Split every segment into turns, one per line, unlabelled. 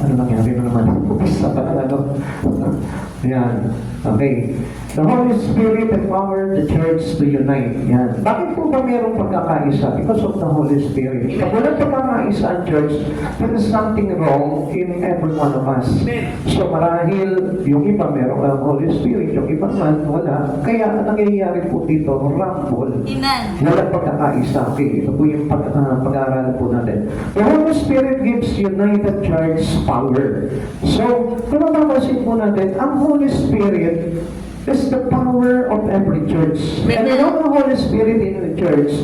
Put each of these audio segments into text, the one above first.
Ano nangyari na naman? Upisa pa na ano. Yan. Okay. The Holy Spirit empowered the church to unite. Yan. Bakit po ba mayroong pagkakaisa? Because of the Holy Spirit. Pag walang pagkakaisa ang church, there is something wrong in every one of us. So marahil yung iba mayroong Holy Spirit, yung iba man wala. Kaya ang nangyayari po dito, rumble. Walang pagkakaisa. Okay, ito po yung pag-aaralan po natin. The Holy Spirit gives united church power. So, kung mapapansin po natin, ang Holy Spirit is the power of every church. And without the Holy Spirit in the church,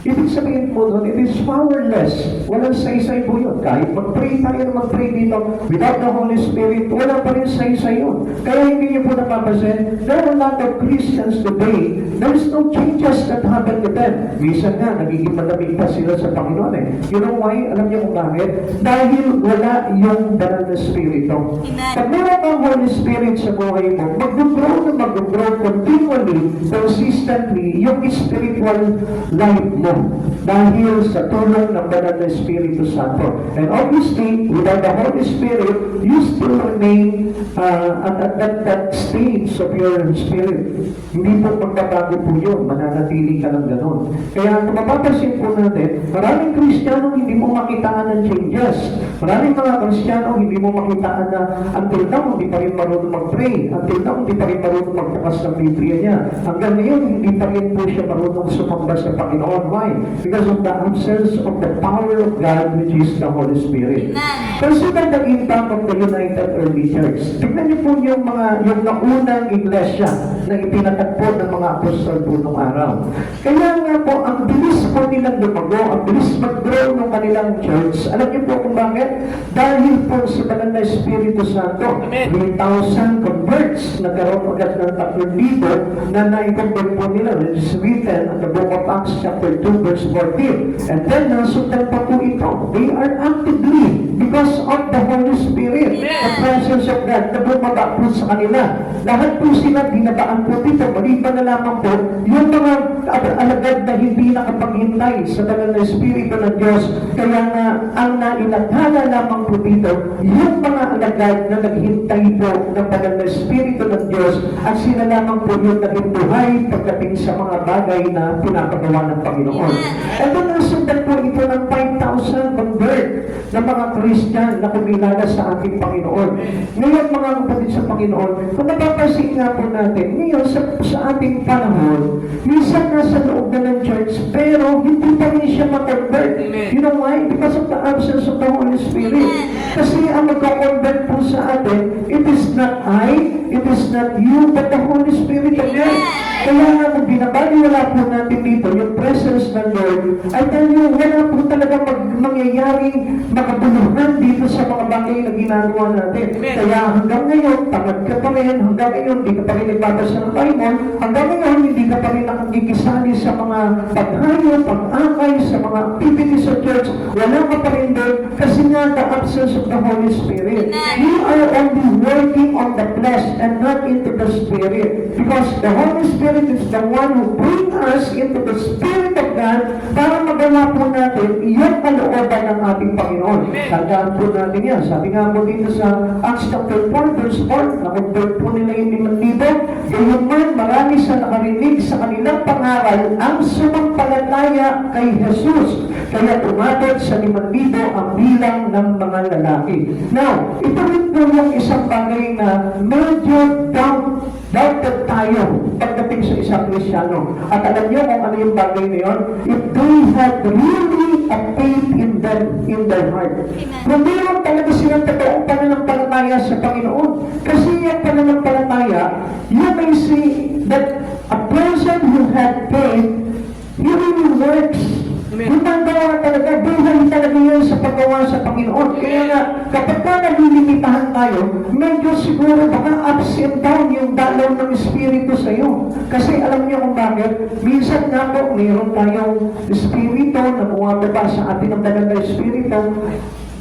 ibig sabihin po doon, it is powerless. Walang saysay po yun. Kahit mag-pray tayo na mag-pray dito, without the Holy Spirit, wala pa rin saysay yun. Kaya hindi niyo po napapansin, there are a lot of Christians today, there is no changes that happen to them. Minsan nga, nagiging malamig pa sila sa Panginoon eh. You know why? Alam niyo kung bakit? Dahil wala yung banal na Spirito. Pag meron kang Holy Spirit sa buhay mo, mag-grow na mag-grow continually, consistently, yung spiritual life mo. Dahil sa tulong ng banal na Espiritu Santo. And obviously, without the Holy Spirit, you still remain at that stage of your spirit. Hindi po magbabago po yun. Mananatili ka lang ganun. Kaya kung mapapansin po natin, maraming Kristiyano hindi mo makitaan ng changes. Maraming mga Kristiyano hindi mo makitaan na until now, hindi pa rin marunong mag-pray. Until now, hindi pa rin marunong magbukas ng Biblia niya. Hanggang ngayon, hindi pa rin po siya marunong sumamba sa Panginoon. Why? Because of the absence of the power of God, which is the Holy Spirit. Consider the impact of the United Early Church. Tignan niyo po yung naunang iglesia na itinatagpo ng mga apostol po nung araw. Kaya nga po, ang bilis po nilang lumago, ang bilis mag-grow ng kanilang church. Alam niyo po kung bakit? Dahil po sa banal na Espiritu Santo, 3,000 converts, nagkaroon agad ng 3,000 na na-convert po nila, which is written in the book of Acts chapter 2, verse 14. And then, nasundan pa po ito. They are actively, because of the Holy Spirit, the presence of God, na bumaba po sa kanila. Lahat po sila dinabaan po dito. Maliban na lamang po, yung mga alagad na hindi nakapaghintay sa banal na Espiritu ng Diyos. Kaya nga, ang nailaghala lamang po dito, yung mga alagad na naghintay po ng banal na Espiritu ng Diyos, at sila lamang po yung naging buhay pagdating sa mga bagay na pinapagawa ng Panginoon. And then, nasundan po ito ng 5,000 convert na mga Christian na kumilala sa ating Panginoon. Ngayon, mga kapatid sa Panginoon, kung napapansin nga po natin, ngayon sa ating panahon, minsan nasa loob na ng church, pero hindi pa rin siya mag-convert. You know why? Because of the absence of the Holy Spirit. Kasi ang mag-convert po sa atin, it is not I, it is not you, but the Holy Spirit again. Kaya nga kung binabaliwala po natin dito, yung presence ng Lord, I tell you, wala po talaga mangyayaring makabuluhan dito sa mga bagay na ginagawa natin. Kaya hanggang ngayon, tamad ka pa rin, hanggang ngayon, hindi ka pa rin nagbabasa ng Bible, hanggang ngayon, hindi ka pa rin nakikisali sa mga paghayo, pag-akay, sa mga activities sa church, wala ka pa rin doon, kasi nga the absence of the Holy Spirit. We are only working on the flesh and not into the Spirit. Because the Holy Spirit is the one who brings us into the Spirit of God para magawa po natin iyong kalooban ng ating Panginoon. Tandaan po natin yan. Sabi nga po dito sa Acts chapter 4, verse 4, na-convert po nila yung 5,000. Gayun man, marami sa nakarinig sa kanilang pangaral ang sumampalataya kay Jesus. Kaya tumatod sa 5,000 ang bilang ng mga lalaki. Now, ito rin po yung isang bagay na medyo doubted tayo pagdating sa isang Kristyano. At alam niyo kung ano yung bagay na yun? If they had really a faith in them, in their heart. Kung meron talaga silang totoong pananampalataya sa Panginoon. Kasi yung pananampalataya, you may see that a person who had faith, he really works. Gumagawa talaga, buhay talaga yun sa paggawa sa Panginoon. Kaya nga, kapag ka nalilimitahan tayo, medyo siguro baka ups and down yung dalaw ng Espiritu sa iyo. Kasi alam niyo kung bakit, minsan nga po, mayroon tayong Espiritu na bumababa sa atin ang banal na Espiritu.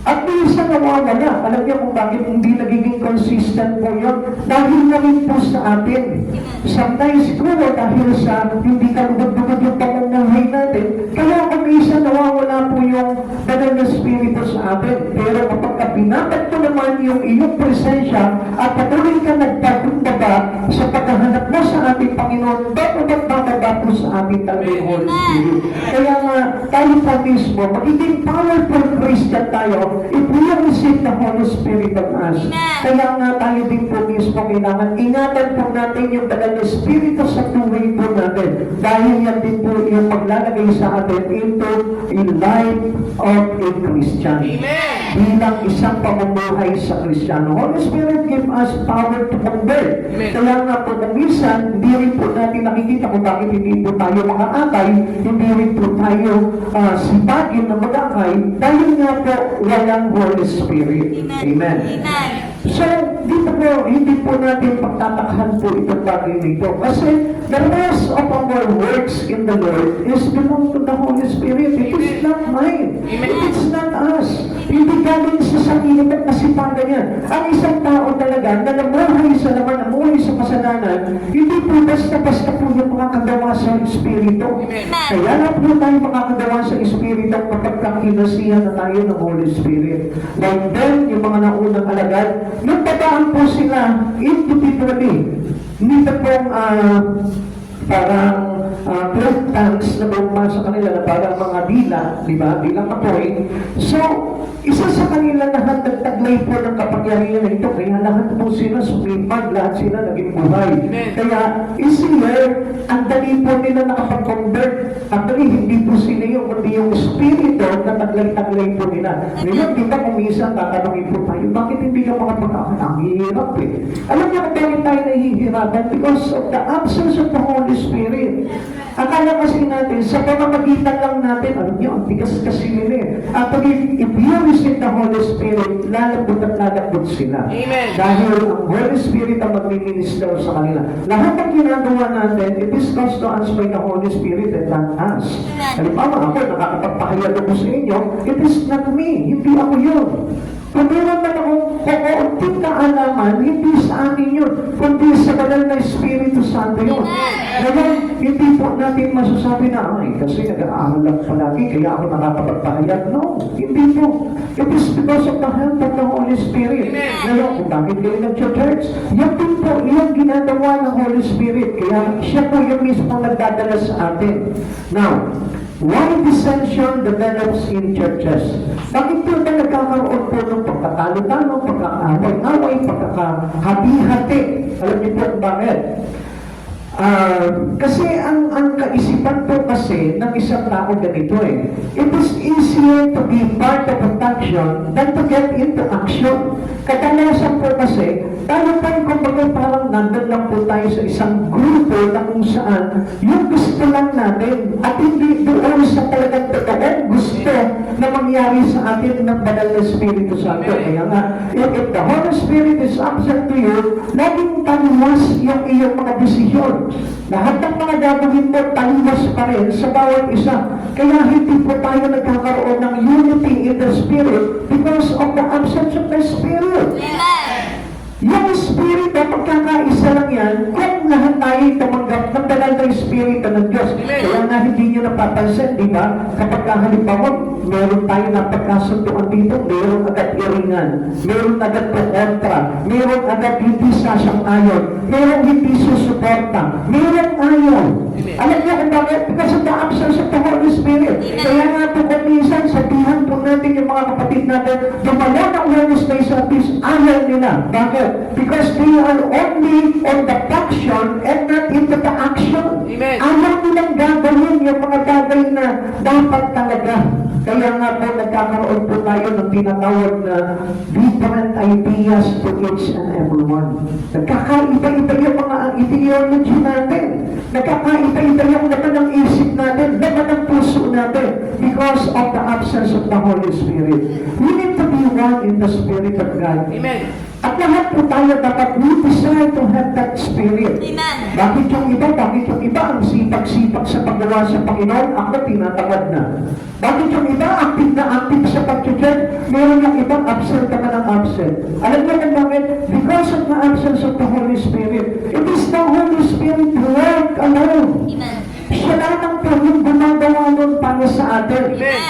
At minsan nawawala. Alam niyo kung bakit hindi nagiging consistent po yun? Dahil na rin po sa atin. Sometimes siguro dahil sa hindi ka lugod-lugod yung pamumuhay natin, kaya kung minsan nawawala po yung banal na Espiritu sa atin. Pero kapag binabat mo naman yung iyong presensya at patuloy ka nagpagumbaba sa paghahanap mo sa ating Panginoon, bababa po sa ating talaga yung Holy Spirit. Kaya nga, tayo po mismo, magiging powerful Christian tayo if we receive the Holy Spirit of us. Kaya nga tayo din po mismo kailangan ingatan po natin yung banal na Espiritu sa buhay po natin. Dahil yan din po yung maglalagay sa atin into a life of a Christian. Bilang isang pamumuhay sa Kristiyano. Holy Spirit give us power to convert. Kaya nga po na minsan, hindi rin po natin nakikita kung bakit hindi po tayo makaakay, hindi rin po tayo sipagin na mag-akay, dahil nga po walang Holy Spirit. Amen. So, dito po, hindi po natin pagtatakhan po itong bagay nito. Kasi the rest of our works in the Lord is belong to the Holy Spirit. It is not mine. It's not us. Hindi galing sa sarili at kasipagan niya. Ang isang tao talaga na namuhay sa laman, namuhay sa kasalanan, hindi po basta-basta po yung makakagawa sa Espiritu. Kaya na po tayo makakagawa sa Espiritu kapag kinasihan na tayo ng Holy Spirit. Like then, yung mga naunang alagad, yung tagaan po sila individually. Hindi na pong parang blood tanks na bumama sa kanila na parang mga dila, di ba? Bilang apoy. So, isa sa kanila na nagtaglay po ng kapangyarihan na ito. Kaya lahat po sila sumipag, lahat sila naging buhay. Kaya, easier, ang dali po nila nakapag-convert. Actually, hindi po sila yung, kundi yung spirito na taglay-taglay po nila. Ngayon, di ba kung minsan tatanungin po tayo, bakit hindi ka makapag-akan? Ang hirap eh. Alam niyo kung bakit tayo nahihirapan? Because of the absence of the Holy Spirit. Akala kasi natin, sa pamamagitan lang natin, alam niyo, ang tigas kasi nila eh. Actually, if you receive the Holy Spirit, lalabot at lalabot sila.
Amen.
Dahil ang Holy Spirit ang mag-minister sa kanila. Lahat ng ginagawa natin, it is caused to us by the Holy Spirit and not us. Halimbawa, ako, nakakapagpahayag ako sa inyo, it is not me, hindi ako yun. Kung meron man akong kukunting kaalaman, hindi sa akin yun, kundi sa banal na Espiritu Santo yun. Ngayon, hindi po natin masasabi na, ay, kasi nag-aaral lang palagi, kaya ako nakakapagpahayag. No, hindi po. It is because of the help of the Holy Spirit. Ngayon, kung bakit kayo nag-church, yan din po, yung ginagawa ng Holy Spirit. Kaya siya po yung mismo nagdadala sa atin. Now, why dissension develops in churches? Bakit po ba nagkakaroon po ng pagkatalo-talo, pagkakaaway-away, pagkakahati-hati? Alam niyo po bakit? Kasi ang kaisipan po kasi ng isang tao ganito eh. It is easier to be part of an action than to get into action. Kadalasan po kasi, tayo pa yung kumbaga parang nandun lang po tayo sa isang grupo na kung saan yung gusto lang natin at hindi doon sa talagang totoong gusto na mangyari sa atin ng banal na Espiritu Santo. Kaya nga, if the Holy Spirit is absent to you, laging taliwas yung iyong mga desisyon. Lahat ng mga gagawin mo, taliwas pa rin sa bawat isa. Kaya hindi po tayo nagkakaroon ng unity in the Spirit because of the absence of the Spirit. Yung Spirit na pagkakaisa lang yan, kung lahat tayo tumanggap ng banal na Espiritu ng Diyos. Kaya nga hindi nyo napapansin, di ba? Kapag halimbawa, meron tayo na pagkasunduan dito, meron agad iringan, meron agad kontra, meron agad hindi sasang-ayon, meron hindi susuporta, meron ayaw. Alam niyo kung bakit? Because of the absence of the Holy Spirit. Kaya nga po kung minsan, sabihan po natin yung mga kapatid natin, dumala ng Wednesday service, ayaw nila. Bakit? Because they are only on the faction and not into the action. Ayaw nilang gagawin yung mga gagawin na dapat talaga. Kaya nga po nagkakaroon po tayo ng tinatawag na different ideas to each and everyone. Nagkakaiba-iba yung mga ideology natin. Nagkakaiba-iba yung laman ng isip natin, laman ng puso natin because of the absence of the Holy Spirit. We need to be one in the Spirit of God.
Amen.
At lahat po tayo dapat we desire to have that Spirit.
Amen.
Bakit yung iba ang sipag-sipag sa paggawa sa Panginoon, ako tinatawad na. Bakit yung iba active na active sa pag-church, meron yung ibang absent naman ang absent. Alam mo kung bakit? Because of the absence of the Holy Spirit. It is the Holy Spirit who work alone.
Amen.
Siya lamang po yung gumagawa nun para talaga sa atin.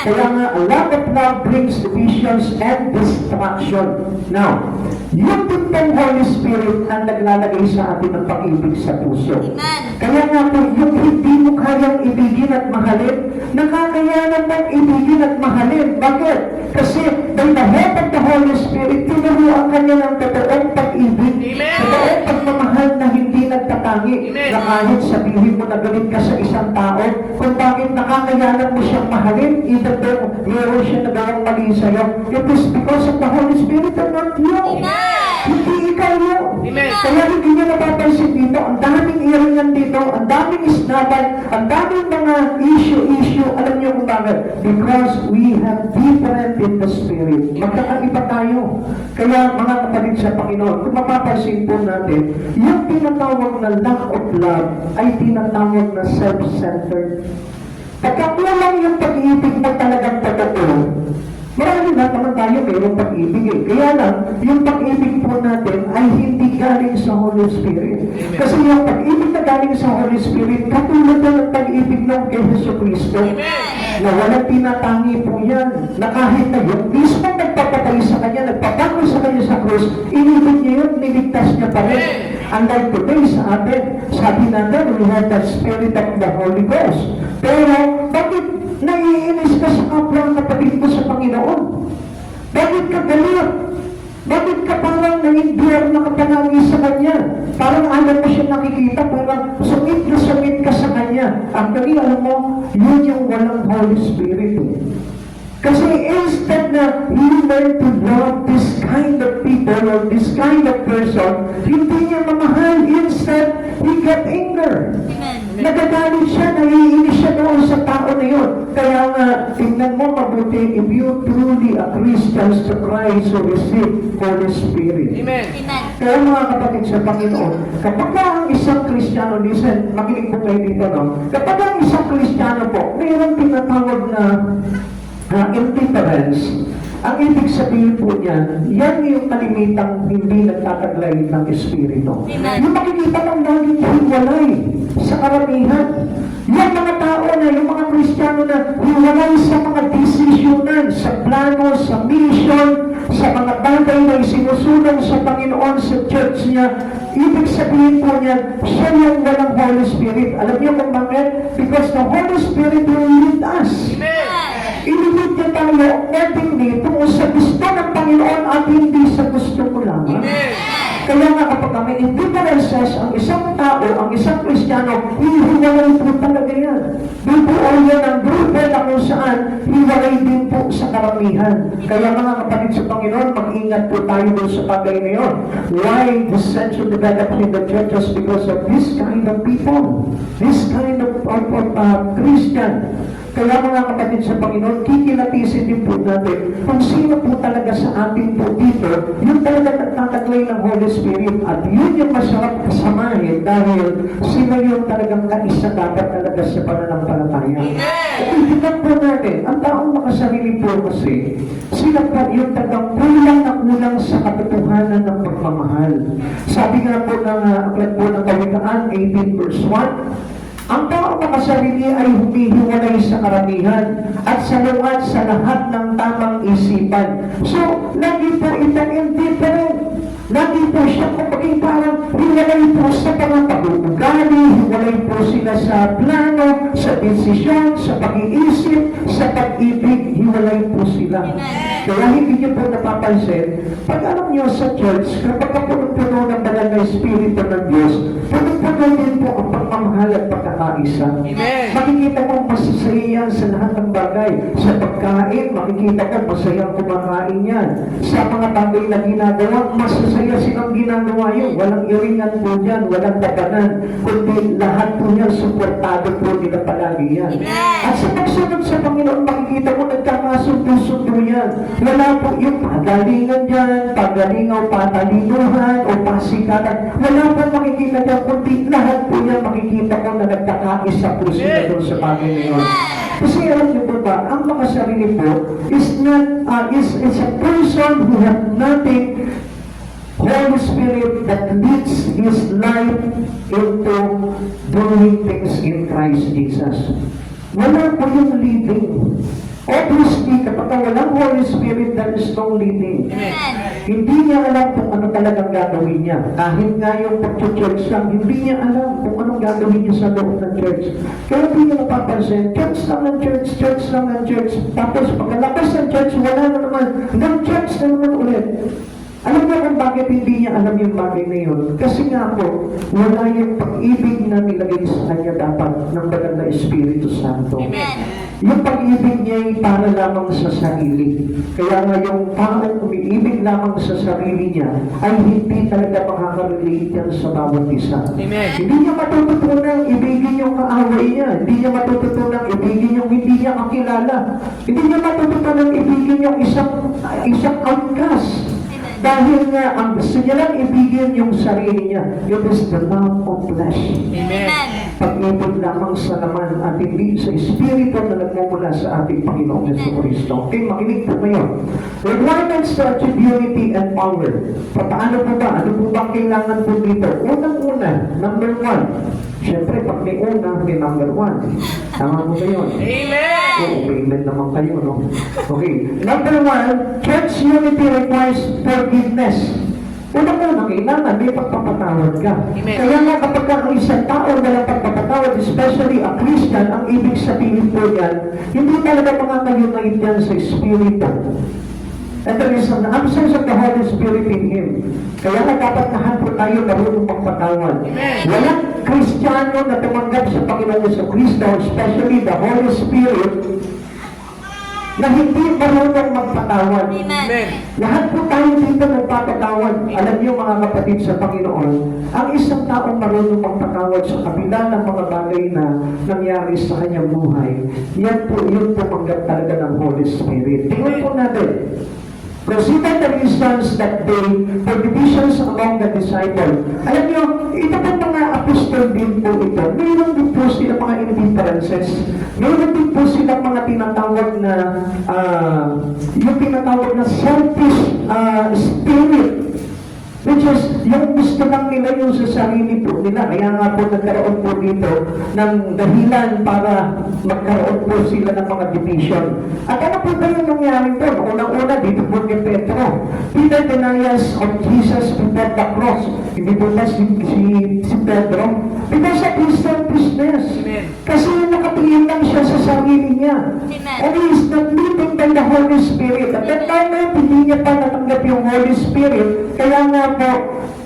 Kaya nga, a lack of love brings divisions and distraction. Now, yung tintang Holy Spirit ang naglalagay sa atin ng pag-ibig sa puso. Kaya nga po, yung hindi mo kayang ibigin at mahalin, nakakayanan mong ibigin at mahalin. Bakit? Kasi by the help of the Holy Spirit, tinuruan ka niya ng totoong pag-ibig. Totoong pagmamahal na hindi nagtatangi. Na kahit sabihin mo na galit ka sa isang tao, kung bakit nakakayanan mo siyang mahalin, even though meron siya nagawang mali sa'yo, it is because of the Holy Spirit and not you. Hindi ikaw yun. Kaya hindi niya napapansin dito, ang daming iringan dito, ang daming isnaban, ang daming mga issue. Alam niyo kung bakit? Because we have different in the Spirit. Magkakaiba tayo. Kaya mga kapatid sa Panginoon, kung mapapansin po natin, yung tinatawag na lack of love ay tinatawag na self-centered. Pagkakulang yung pag-ibig mo talagang totoo, marami na naman tayo mayroong pag-ibig eh. Kaya lang, yung pag-ibig po natin ay hindi galing sa Holy Spirit. Kasi yung pag-ibig na galing sa Holy Spirit, katulad na ng pag-ibig ng kay Hesus Kristo, na walang tinatangi po yan, na kahit na yung mismo nagpapatay sa kanya, nagpapatay sa kanya sa krus, inibig niya yun, niligtas niya pa rin. Unlike today sa atin, sabi natin, we have the Spirit of the Holy Ghost. Pero, bakit naiinis ka sa kapwa ng kapatid mo sa Panginoon? Bakit ka galit? Bakit ka parang nang-endure na kapanagi sa Kanya? Parang alam mo siya nakikita, parang sungit ka sa Kanya. Actually, alam mo, yun yung walang Holy Spirit. Kasi instead na you learn to love this kind of people or this kind of person, hindi niya mamahal. Instead, he got anger. Nagagalit siya, naiinis siya doon sa tao na yun. Kaya nga, tingnan mo mabuti, if you truly a Christian to Christ who receive Holy Spirit.
Amen.
Kaya mga kapatid sa Panginoon, kapag ang isang Kristiyano, listen, makinig po kayo dito, no? Kapag ang isang Kristiyano po, mayroong tinatawag na indifference. Ang ibig sabihin po niyan, yan yung kalimitang hindi nagtataglay ng Espiritu. Yung makikita ng laging hiwalay sa karamihan. Yung mga tao na, yung mga Kristiyano na hiwalay sa mga desisyonan, sa plano, sa mission, sa mga bagay na isinusunod sa Panginoon sa church niya, ibig sabihin po niyan, siya yung walang Holy Spirit. Alam niyo kung bakit? Because the Holy Spirit will lead us. Ililid niya tayo accordingly tungo sa gusto ng Panginoon at hindi sa gusto mo lamang. Kaya nga kapag may indifferences, ang isang tao, ang isang Kristiyano, hihiwalay po talaga yan. Bibuo yan ang grupo na kung saan hiwalay din po sa karamihan. Kaya mga kapatid sa Panginoon, mag-ingat po tayo doon sa bagay na yun. Why dissension develops in the churches? Because of this kind of people. This kind of Christian. Kaya mga kapatid sa Panginoon, kikilatisin din po natin kung sino po talaga sa atin po dito, yung talaga nagtataglay ng Holy Spirit. At yun yung masarap kasamahin dahil sila yung talagang kaisa dapat talaga sa pananampalataya. At itinan po natin, ang taong makasarili po kasi, sila pa yung talagang kulang sa katotohanan ng pagmamahal. Sabi nga po ng aklat po ng Kawikaan 18 verse 1, ang tao makasarili ay humihiwalay sa karamihan at salungat sa lahat ng tamang isipan. So, lagi po itang indifferent. Lagi po siya kapag parang hiwalay po sa mga pag-uugali, hiwalay po sila sa plano, sa desisyon, sa pag-iisip, sa pag-ibig, hiwalay po sila. Kaya hindi niyo po napapansin, pag alam niyo sa church, kapag puno ng banal na Espiritu ng Diyos, puno din po ang pagmamahal at pagkakaisa. Makikita mo masasaya yan sa lahat ng bagay. Sa pagkain, makikita ko masayang kumakain yan. Sa mga bagay na ginagawa, masasaya silang ginagawa yun. Walang iringan po dyan, walang tabanan, kundi lahat po yan, suportado po nila palagi yan. At sa pagsunod sa Panginoon, makikita mo nagkakasundo-sundo yan. Wala po yung pagalingan dyan, pagalingaw, patalinuhan, o pasikatan. Wala po makikita dyan, kundi lahat po yan makikita ko na nagkakaisa po sila doon sa bagay na yun. Kasi alam niyo po ba, ang makasarili po is a person who has nothing Holy Spirit that leads his life into doing things in Christ Jesus. Wala po yung leading. Obviously, kapag walang Holy Spirit, there is no leading. Hindi niya alam kung ano talagang gagawin niya. Kahit nga yung pag-church lang, hindi niya alam kung anong gagawin niya sa loob ng church. Kaya hindi niya napapansin, church lang ng church, church lang ng church. Tapos pagkalabas ng church, wala na naman. Hanggang church na naman ulit. Alam niyo kung bakit hindi niya alam yung bagay na yun? Kasi nga po, wala yung pag-ibig na nilagay sa kanya dapat ng banal na Espiritu Santo. Yung pag-ibig niya ay para lamang sa sarili. Kaya nga yung taong umiibig lamang sa sarili niya ay hindi talaga makaka-relate yan sa bawat isa.
Amen.
Hindi niya matututunang ibigin yung kaaway niya. Hindi niya matututunang ibigin yung hindi niya kakilala. Hindi niya matututunang ibigin yung isang outcast. Dahil nga, ang gusto niya lang ibigin yung sarili niya. It is the love of flesh.
Amen.
Pag-ibig lamang sa laman at hindi sa Espiritu na nagmumula sa ating Panginoong Jesucristo. Okay, makinig po kayo. Requirements to achieve unity and power. Paano po ba? Ano po ba kailangan po dito? Unang-una, number 1. Siyempre, pag may una, may number 1. Tama mo ba yun?
Amen.
Oo, may amen naman kayo, no? Okay. Number 1, church unity requires forgiveness. Unang-una, kailangan may pagpapatawad ka.
Amen.
Kaya nga kapag ang isang tao walang pagpapatawad, especially a Christian, ang ibig sabihin po yan, hindi talaga makaka-unite yan sa Espiritu. And there is an absence of the Holy Spirit in Him. Kaya nga dapat lahat po tayo marunong magpatawad. Walang Kristiyano na tumanggap sa Panginoon sa Kristo, especially the Holy Spirit, na hindi marunong magpatawad.
Amen.
Lahat po tayo dito nagpapatawad. Alam niyo mga kapatid sa Panginoon, ang isang taong marunong magpatawad sa kabila ng mga bagay na nangyari sa kanyang buhay, yan po, yun tumanggap talaga ng Holy Spirit. Tingnan po natin. Consider the reasons that they for divisions among the disciples. Alam niyo, ito po mga apostol din po ito. Mayroon din po sila mga indifferences. Mayroon din po sila mga tinatawag na yung tinatawag na selfish spirit. Which is, yung gusto lang nila yung sa sarili po nila. Kaya nga po nagkaroon po dito ng dahilan para magkaroon po sila ng mga division. At ano po ba yung nangyari po? Unang-una, dito po kay Pedro. Peter denies of Jesus before the cross. Hindi po ba si Pedro? Because of his selfishness. Kasi nakatingin lang siya sa sarili niya. And he is not living by the Holy Spirit. At that time, hindi niya pa natanggap yung Holy Spirit. Kaya nga po,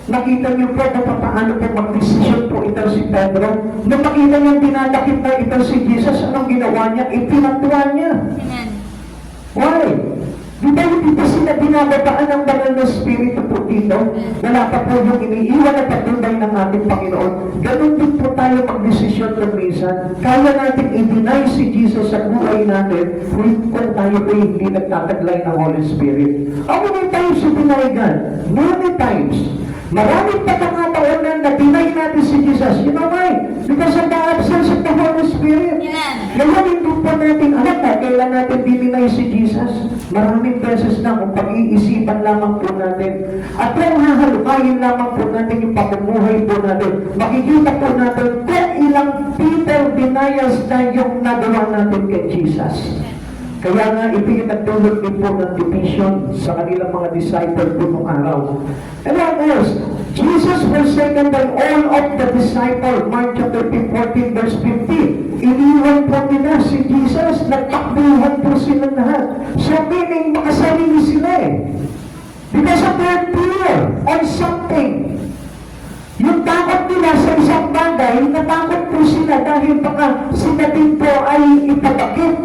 nakita niyo po kung paano po mag-decision po ito si Pedro. Nung makita niya dinadakip na ito si Jesus, anong ginawa niya? Ipinatuwa niya. Why? Di ba hindi pa sila binababaan ng banal na Espiritu po dito? Wala pa po yung iniiwan at patuloy ng ating Panginoon. Ganun din po tayo mag-desisyon ng minsan. Kaya natin i-deny si Jesus sa buhay natin kung tayo po hindi nagtataglay ng Holy Spirit. How many times you deny God? Many times. Maraming pagkakataon na deny natin si Jesus. You know why? Because of the absence of the Holy Spirit. Kaya hindi po natin alam na kailan natin dinay si Jesus. Maraming beses na kung pag-iisipan lamang po natin. At kung hahalukayin lamang po natin yung pamumuhay po natin, makikita po natin kung ilang Peter denials na yung nagawa natin kay Jesus. Kaya nga, ipinagdulot din po ng division sa kanilang mga disciple po nung araw. And what else? Jesus forsaken by all of the disciples. Mark chapter 14, verse 15. Iniwan po nila si Jesus. Nagtakbuhan po sila lahat. So meaning, makasarili sila eh. Because of their fear on something. Yung takot nila sa isang bagay, natakot po sila dahil baka sila din po ay ipatakip.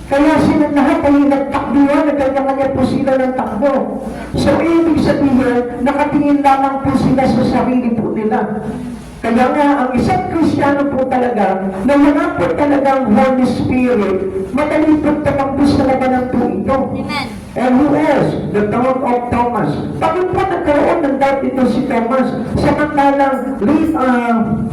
Kaya sila lahat ay nagtakbuhan, nagkanya-kanya po sila ng takbo. So, ibig sabihin, nakatingin lamang po sila sa sarili po nila. Kaya nga, ang isang Kristiyano po talaga, na wala po talagang Holy Spirit, madali po tamang sa labanan po ito.
Amen.
And who else? The doubt of Thomas. Bakit po nagkaroon ng doubt ito si Thomas? Samantalang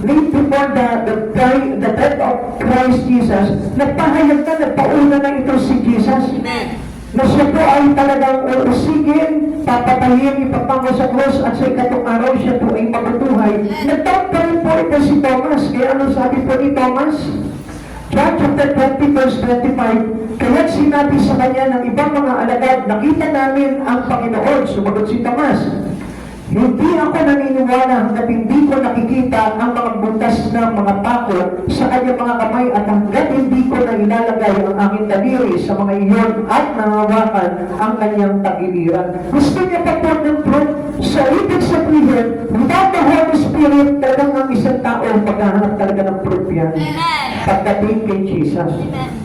late before the death of Christ Jesus, nagpahayag na, nagpauna na ito si Jesus.
Amen.
Na siya po ay talagang uusigin, papatayin, ipapango sa cross, at sa ikatong araw siya po ay mabubuhay. Nag-doubt pa rin po ito si Thomas. Kaya anong sabi po ni Thomas? John chapter 20 verse 25, kaya't sinabi sa kanya ng ibang mga alagad, nakita namin ang Panginoon. Sumagot si Tomas, hindi ako naniniwala hanggat hindi ko nakikita ang mga butas ng mga pako sa kanyang mga kamay at hanggat hindi ko na ilalagay ang aking daliri sa mga iyon at nangawakan ang kanyang tagiliran. Gusto niya pa po ng proof. So, ibig sabihin, without the Holy Spirit, talagang ang isang tao maghahanap talaga ng proof yan. Pagdating kay Jesus.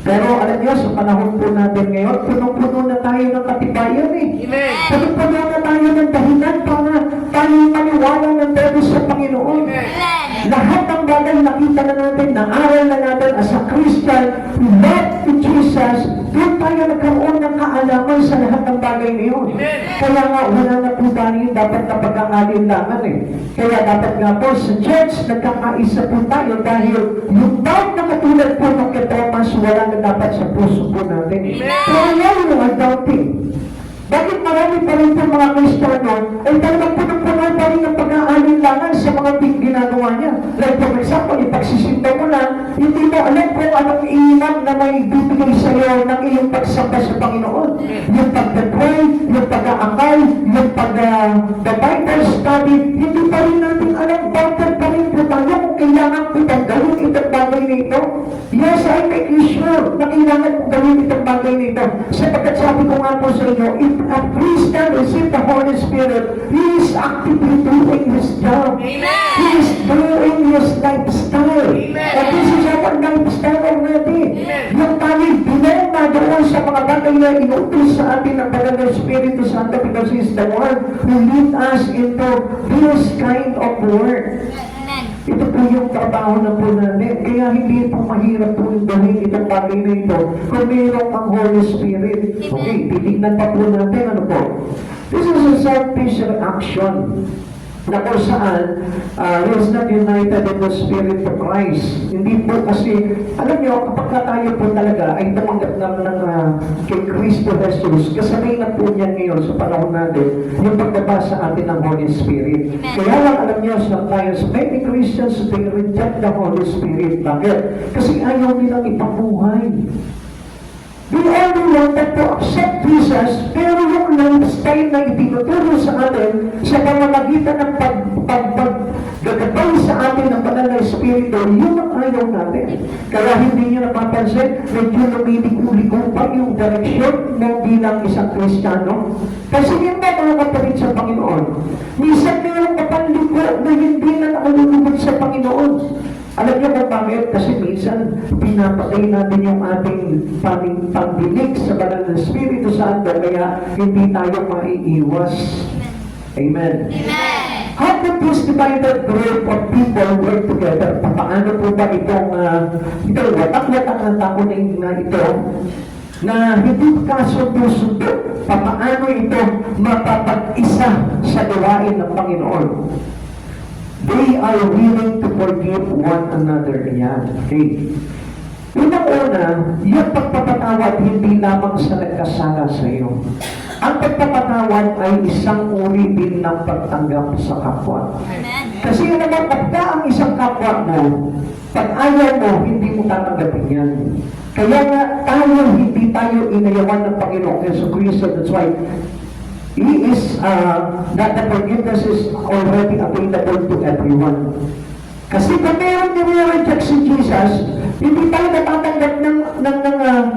Pero alam niyo, sa panahon po natin ngayon, punong-puno na tayo ng katibayan eh. Punong-puno na tayo ng dahilan para tayo maniwala ng Diyos sa Panginoon. Lahat ng bagay nakita na natin, naaral na natin as a Christian, love to Jesus, doon tayo nagkaroon ng kaalaman sa lahat ng bagay na yun. Kaya nga, wala na po tayo dapat na pagkakalinlangan eh. Kaya dapat nga po sa church, nagkakaisa po tayo dahil yung doubt na katulad po ng kay Thomas, wala na dapat sa puso po natin. Kaya yan yung doubting. Bakit marami pa rin po mga Kristiyano ay talagang punong-puno pa rin ang pag-aalinlangan sa mga ginagawa niya. Like for example, ipagsisimba mo na, hindi mo alam kung anong iinam na may bibigay sa iyo ng iyong pagsamba sa Panginoon. Yung pag-pray, yung pag-aakay, yung pag-Bible study, hindi pa rin natin alam bakit pa rin po tayo kung kailangan po itong gawin itong bagay na ito. Yes, I make you sure na kailangan po gawin itong bagay na ito. Sapagkat sabi ko nga po sa inyo, if a Christian receive the Holy Spirit, he is actively doing his job.
Amen.
He is doing his lifestyle.
Amen.
And this is our lifestyle already.
Amen.
Yung tayo binema doon sa mga bagay na inutos sa atin ng Banal na Espiritu Santo because he is the one who lead us into this kind of work. Ito po yung trabaho na po natin. Kaya hindi po mahirap po yung gawin itong bagay na ito kung mayroong ang Holy Spirit. Okay, titignan pa po natin ano po. This is a selfish action na kung saan he is not united in the Spirit of Christ. Hindi po kasi, alam nyo, kapag tayo po talaga ay tumanggap ng kay Kristo Jesus, kasabay na po niya ngayon sa panahon natin yung pagbaba sa atin ng Holy Spirit. Kaya lang alam nyo, sometimes many Christians, they reject the Holy Spirit. Bakit? Kasi ayaw nilang ipabuhay. We only wanted to accept Jesus, pero yung lifestyle na itinuturo sa atin sa pamamagitan ng paggagabay sa atin ng Banal na Espiritu, yun ang ayaw natin. Kaya hindi nyo napapansin, medyo lumiliko pa yung direksyon ng bilang isang Kristiyano. Kasi yun ba mga kapatid sa Panginoon? Minsan mayroong kapanliko na hindi na nakalulubog sa Panginoon. Alam niyo kung bakit? Kasi minsan pinapatay natin yung ating pagdinig sa Banal na Espiritu Santo kaya hindi tayo maiiwas. Amen. How could this divided group of people work together? Paano po ba itong watak-watak na tao na ito na hindi kasundo-sundo? Paano ito mapapag-isa sa gawain ng Panginoon? They are willing to forgive one another. Yan. Okay. Unang-una, yung pagpapatawad hindi lamang sa nagkasala sa iyo. Ang pagpapatawad ay isang uri din ng pagtanggap sa kapwa. Kasi yun naman, pagka ang isang kapwa mo, pag ayaw mo, hindi mo tatanggapin yan. Kaya nga, hindi tayo inayawan ng Panginoong Jesucristo. That's why, He is, that the forgiveness is already available to everyone. Kasi kung meron nire-reject si Jesus, hindi tayo natatanggap ng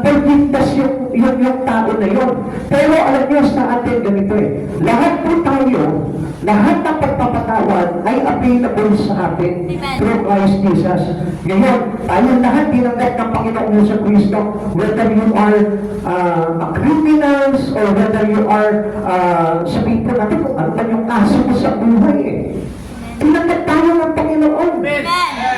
forgiveness yung tao na yun. Pero alam niyo sa atin ganito eh, lahat po tayo, lahat ng pagpapatawad ay available sa atin through Christ Jesus. Ngayon, tayo lahat tinanggap ng Panginoong Yesu Cristo, whether you are criminals or whether you are, sabihin po natin kung ano pa yung kaso mo sa buhay eh. Tinanggap tayo ng Panginoon.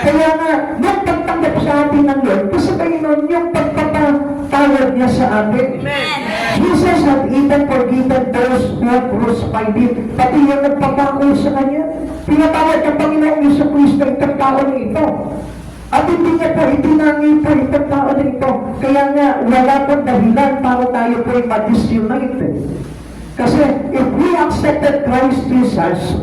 Kaya nga, nung pagtanggap sa atin ng Lord, kasabay nun yung pagpapatawad niya sa atin. Jesus had even forgiven those who had crucified him. Pati yung nagpapako sa kanya. Pinatawad ng Panginoong Yesu Cristo itong tao na ito. At hindi niya po itinangi po itong tao na ito. Kaya nga, wala pong dahilan para tayo po ma-disunite. Kasi if we accepted Christ Jesus,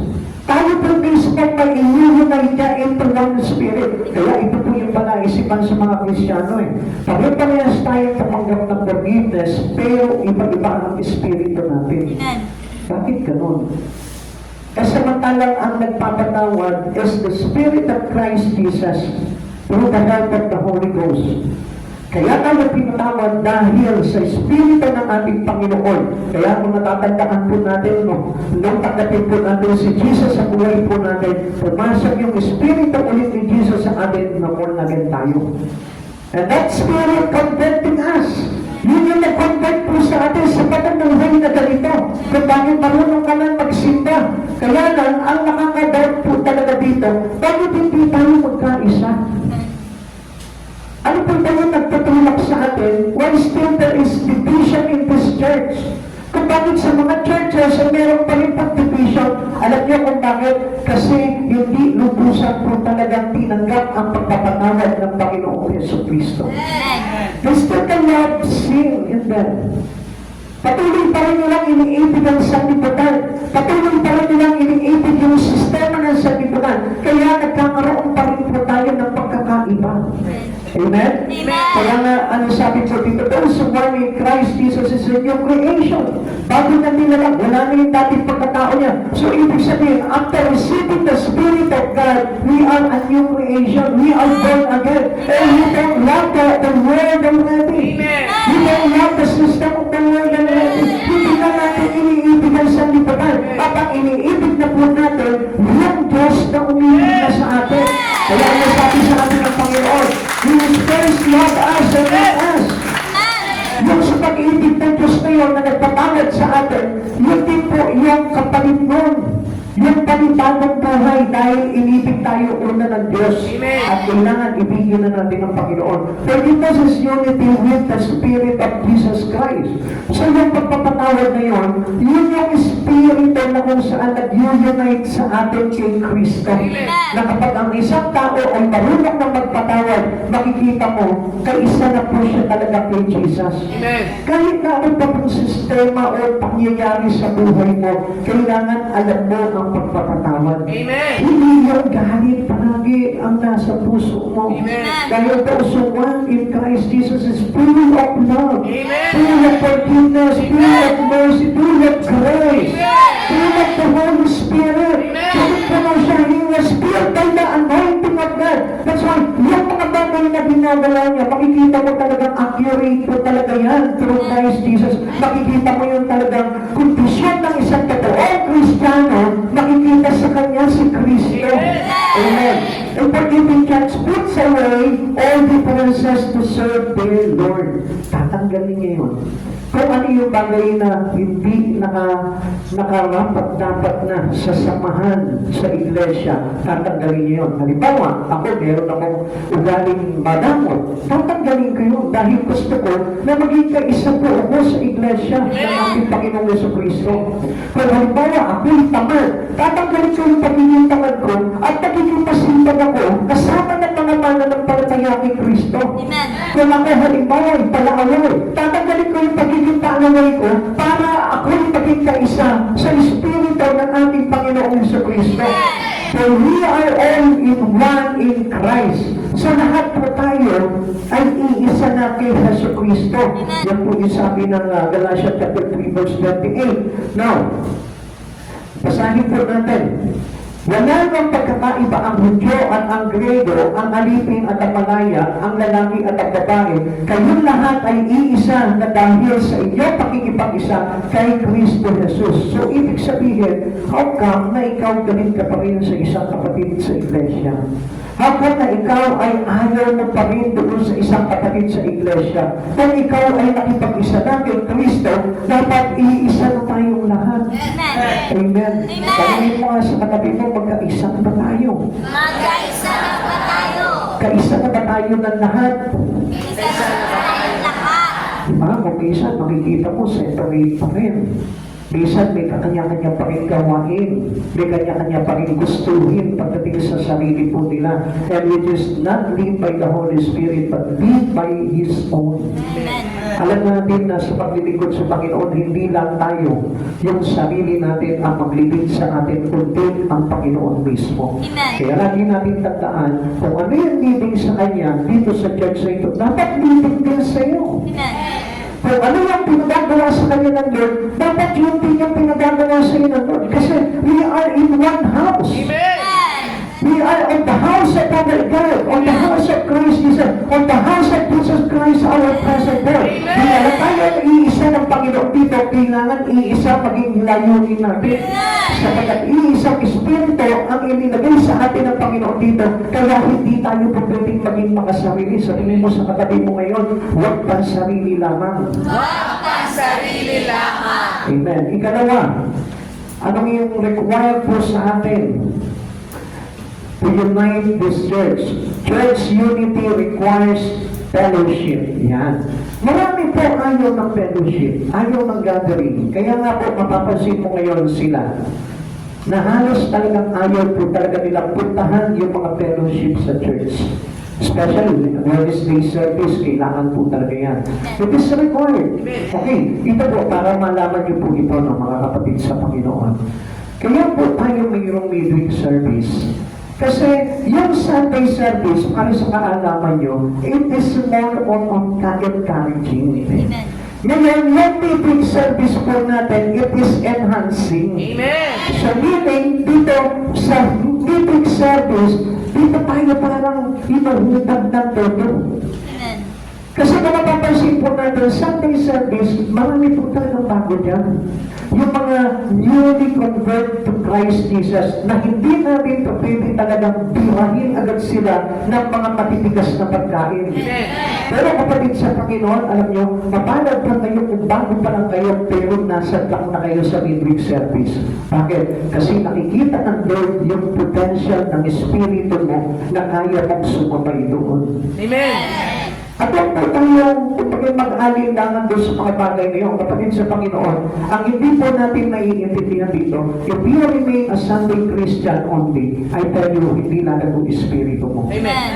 tayo po mismo may inuunay niya into one spirit. Kaya ito po yung yung palaisipan sa mga Kristiyano eh. Pare-parehas tayong tumanggap ng forgiveness, pero iba-iba ang espiritu natin.
Amen.
Bakit ganun? Kasamantalang ang nagpapatawad is the Spirit of Christ Jesus through the help of the Holy Ghost. Kaya tayo pinatawad dahil sa Espiritu ng ating Panginoon. Kaya kung natatandaan po natin, nung tanggapin po natin si Jesus sa buhay po natin, pumasok yung Espiritu ulit ni Jesus sa atin na born again tayo. And that Spirit converting us. Yun yung nag-convert po sa atin sa pagkanuhay na ganito. Kung bakit marunong ka lang magsimba. Kaya lang, ang nakaka-doubt po talaga dito, bakit hindi tayo magkaisa? Ano po ba yung nagtutulak sa atin? Why still there is division in this church? Kung bakit sa mga churches ay meron pa rin pag-division, alam niyo kung bakit? Kasi hindi lubusan po talagang tinanggap ang pagpapatawad ng Panginoong Yesu Cristo. They still can have sin in them. Patuloy pa rin nilang iniibig ang sanlibutan. Patuloy pa rin nilang iniibig yung sistema ng sanlibutan. Kaya nagkakaroon pa rin po tayo ng pagkakaiba. Amen?
Amen.
Kaya nga, ano sabi po dito, those who are in Christ Jesus is a new creation. Bago na nilalang, wala na yung dating pagkatao niya. So, ibig sabihin, after receiving the Spirit of God, we are a new creation. We are born again. And we don't love the world already. We don't love the system of the world already. Hindi na natin iniibig ang sanlibutan. At ang iniibig na po natin, yung Diyos na umiibig na sa atin. Kaya ano sabi sa atin ng Panginoon, He is first love us and not us. Yung sa pag-ibig ng Diyos na yun na nagpapagad sa atin, yun din po yung kapalit nun. Yung panibagong buhay dahil inibig tayo una ng Diyos.
Amen.
At kailangan ibigin na natin ang Panginoon. Forgiveness is unity with the Spirit of Jesus Christ. So yung pagpapatawad na yun, yun yung Espiritu na kung saan nag-unite sa atin kay Kristo. Na kapag ang isang tao ay marunong na magpatawad, makikita mo, kaisa na po siya talaga kay Jesus.
Amen.
Kahit na ano pa pong sistema o pangyayari sa buhay mo, kailangan alam mo ang pagpapatawad.
Amen.
Hindi yung galit palagi ang nasa puso mo.
Amen.
Dahil those who one in Christ Jesus is full of love,
Amen.
full of forgiveness, full of mercy, full of grace, full of the Holy Spirit. Sabi ko na siya, he was filled by the anointing of God. That's why, yung mga bagay na ginagawa niya, makikita mo talagang accurate po talaga yan through Christ Jesus. Makikita mo yung talagang kondisyon ng isang totoong Kristiyano, makikita sa kanya si Kristo. Amen. And forgiving church puts away all differences to serve their Lord. Tatanggalin niya yun. Kung ano yung bagay na hindi nakarapat dapat na sa samahan sa iglesia, tatanggalin niya yun. Halimbawa, ako meron akong ugaling madamot. Tatanggalin ko yun dahil gusto ko na maging kaisa po ako sa iglesia ng ating Panginoong Jesucristo. Kung halimbawa, ako'y tamad, tatanggalin ko yung pagiging tamad ko at nagiging masipag ako kasama ng mga mananampalataya kay Kristo.
Amen.
Kung ako halimbawa ay palaaway, tatanggalin ko yung pagiging paalaway ko para ako'y maging kaisa sa Espiritu ng ating Panginoong Jesucristo. For we are all in one in Christ. So lahat po tayo ay iisa na kay Jesucristo. Yan po yung sabi ng Galatians chapter 3 verse 28. Now, basahin po natin. Wala nang pagkakaiba ang Hudyo at ang Grego, ang alipin at ang malaya, ang lalaki at ang babae. Kayong lahat ay iisa na dahil sa inyong pakikipag-isa kay Kristo Jesus. So, ibig sabihin, how come na ikaw galit ka pa rin sa isang kapatid sa iglesia? How come na ikaw ay ayaw mo pa rin doon sa isang kapatid sa iglesia? Kung ikaw ay nakipag-isa na kay Kristo, dapat iisa na tayong lahat. Amen. Tanungin mo nga sa katabi mo, magkaisa na ba tayo?
Magkaisa na ba tayo?
Kaisa na ba tayo ng lahat?
Isa na ba tayong lahat?
Diba? Kung isa, makikita mo, separate pa rin. Minsan may kanya-kanya pa rin gawain, may kanya-kanya pa rin gustuhin pagdating sa sarili po nila. And we just not live by the Holy Spirit, but live by His own.
Amen.
Alam natin na sa paglilingkod sa Panginoon, hindi lang tayo, yung sarili natin ang maglibig sa atin, kundi ang Panginoon mismo.
Amen.
Kaya lagi natin tandaan, kung ano yung libing sa Kanya, dito sa church na ito, dapat libing din sa iyo.
Amen.
Kung ano yung pinagagawa sa Kanya ng Lord, dapat yun din yung pinagagawa sa iyo ng Lord. Kasi we are in one house. We are on the house of our God, on the house of Christ Jesus, on the house of Jesus Christ, our present Lord. Kaya tayo ang iisa ng Panginoon dito, kailangan iisa maging layunin natin. Sapagkat iisang Espiritu ang inilagay sa atin ng Panginoon dito, kaya hindi tayo pwedeng maging makasarili. Sa tingin mo sa katabi mo ngayon, huwag pang sarili lamang.
Sarili lamang.
Amen. Ikalawa, anong yung required po sa atin to unite this church? Church unity requires fellowship. Yan. Marami po ayaw ng fellowship, ayaw ng gathering. Kaya nga po, mapapansin mo ngayon sila na halos talagang ayaw po talaga nilang puntahan yung mga fellowship sa church. Especially, Wednesday service, kailangan po talaga yan. It is required. Okay, ito po, para malaman niyo po ito ng mga kapatid sa Panginoon. Kaya po tayo mayroong midweek service. Kasi yung Sunday service, para sa kaalaman nyo, it is more on encouraging.
Amen.
Ngayon, yung midweek service po natin, it is enhancing.
Amen.
So meaning, dito sa midweek service, dito tayo parang inuhutag ng todo.
Amen.
Kasi kung mapapansin po natin, Sunday service, marami po talagang bago dyan. Yung mga newly convert to Christ Jesus na hindi natin ito pwede talagang birahin agad sila ng mga matitigas na pagkain. Pero kapatid sa Panginoon, alam nyo, mapalad pa kayo kung bago pa lang kayo pero nasa lang na kayo sa midweek service. Bakit? Kasi nakikita ng Lord yung potential ng Espiritu mo na kaya mong sumabay doon.
Amen.
At huwag po tayong mag-alinlangan doon sa mga bagay ngayon, kapatid sa Panginoon. Ang hindi po natin naiintindihan dito, if you remain a Sunday Christian only, I tell you, hindi lalago Espiritu mo.
Amen.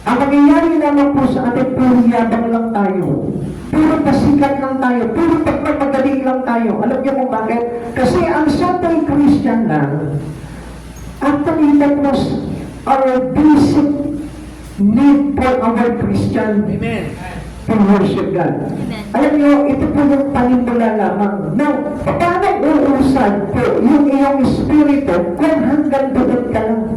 Ang mangyayari naman po sa atin, puro yabang lang tayo. Puro pasikat lang tayo. Puro pagpapagaling lang tayo. Alam niyo kung bakit? Kasi ang Sunday Christian lang, actually that was our basic need for our Christian
Amen.
to worship God. Alam niyo, ito po yung panimula lamang. Now, paano uusad po yung iyong espiritu kung hanggang doon ka lang?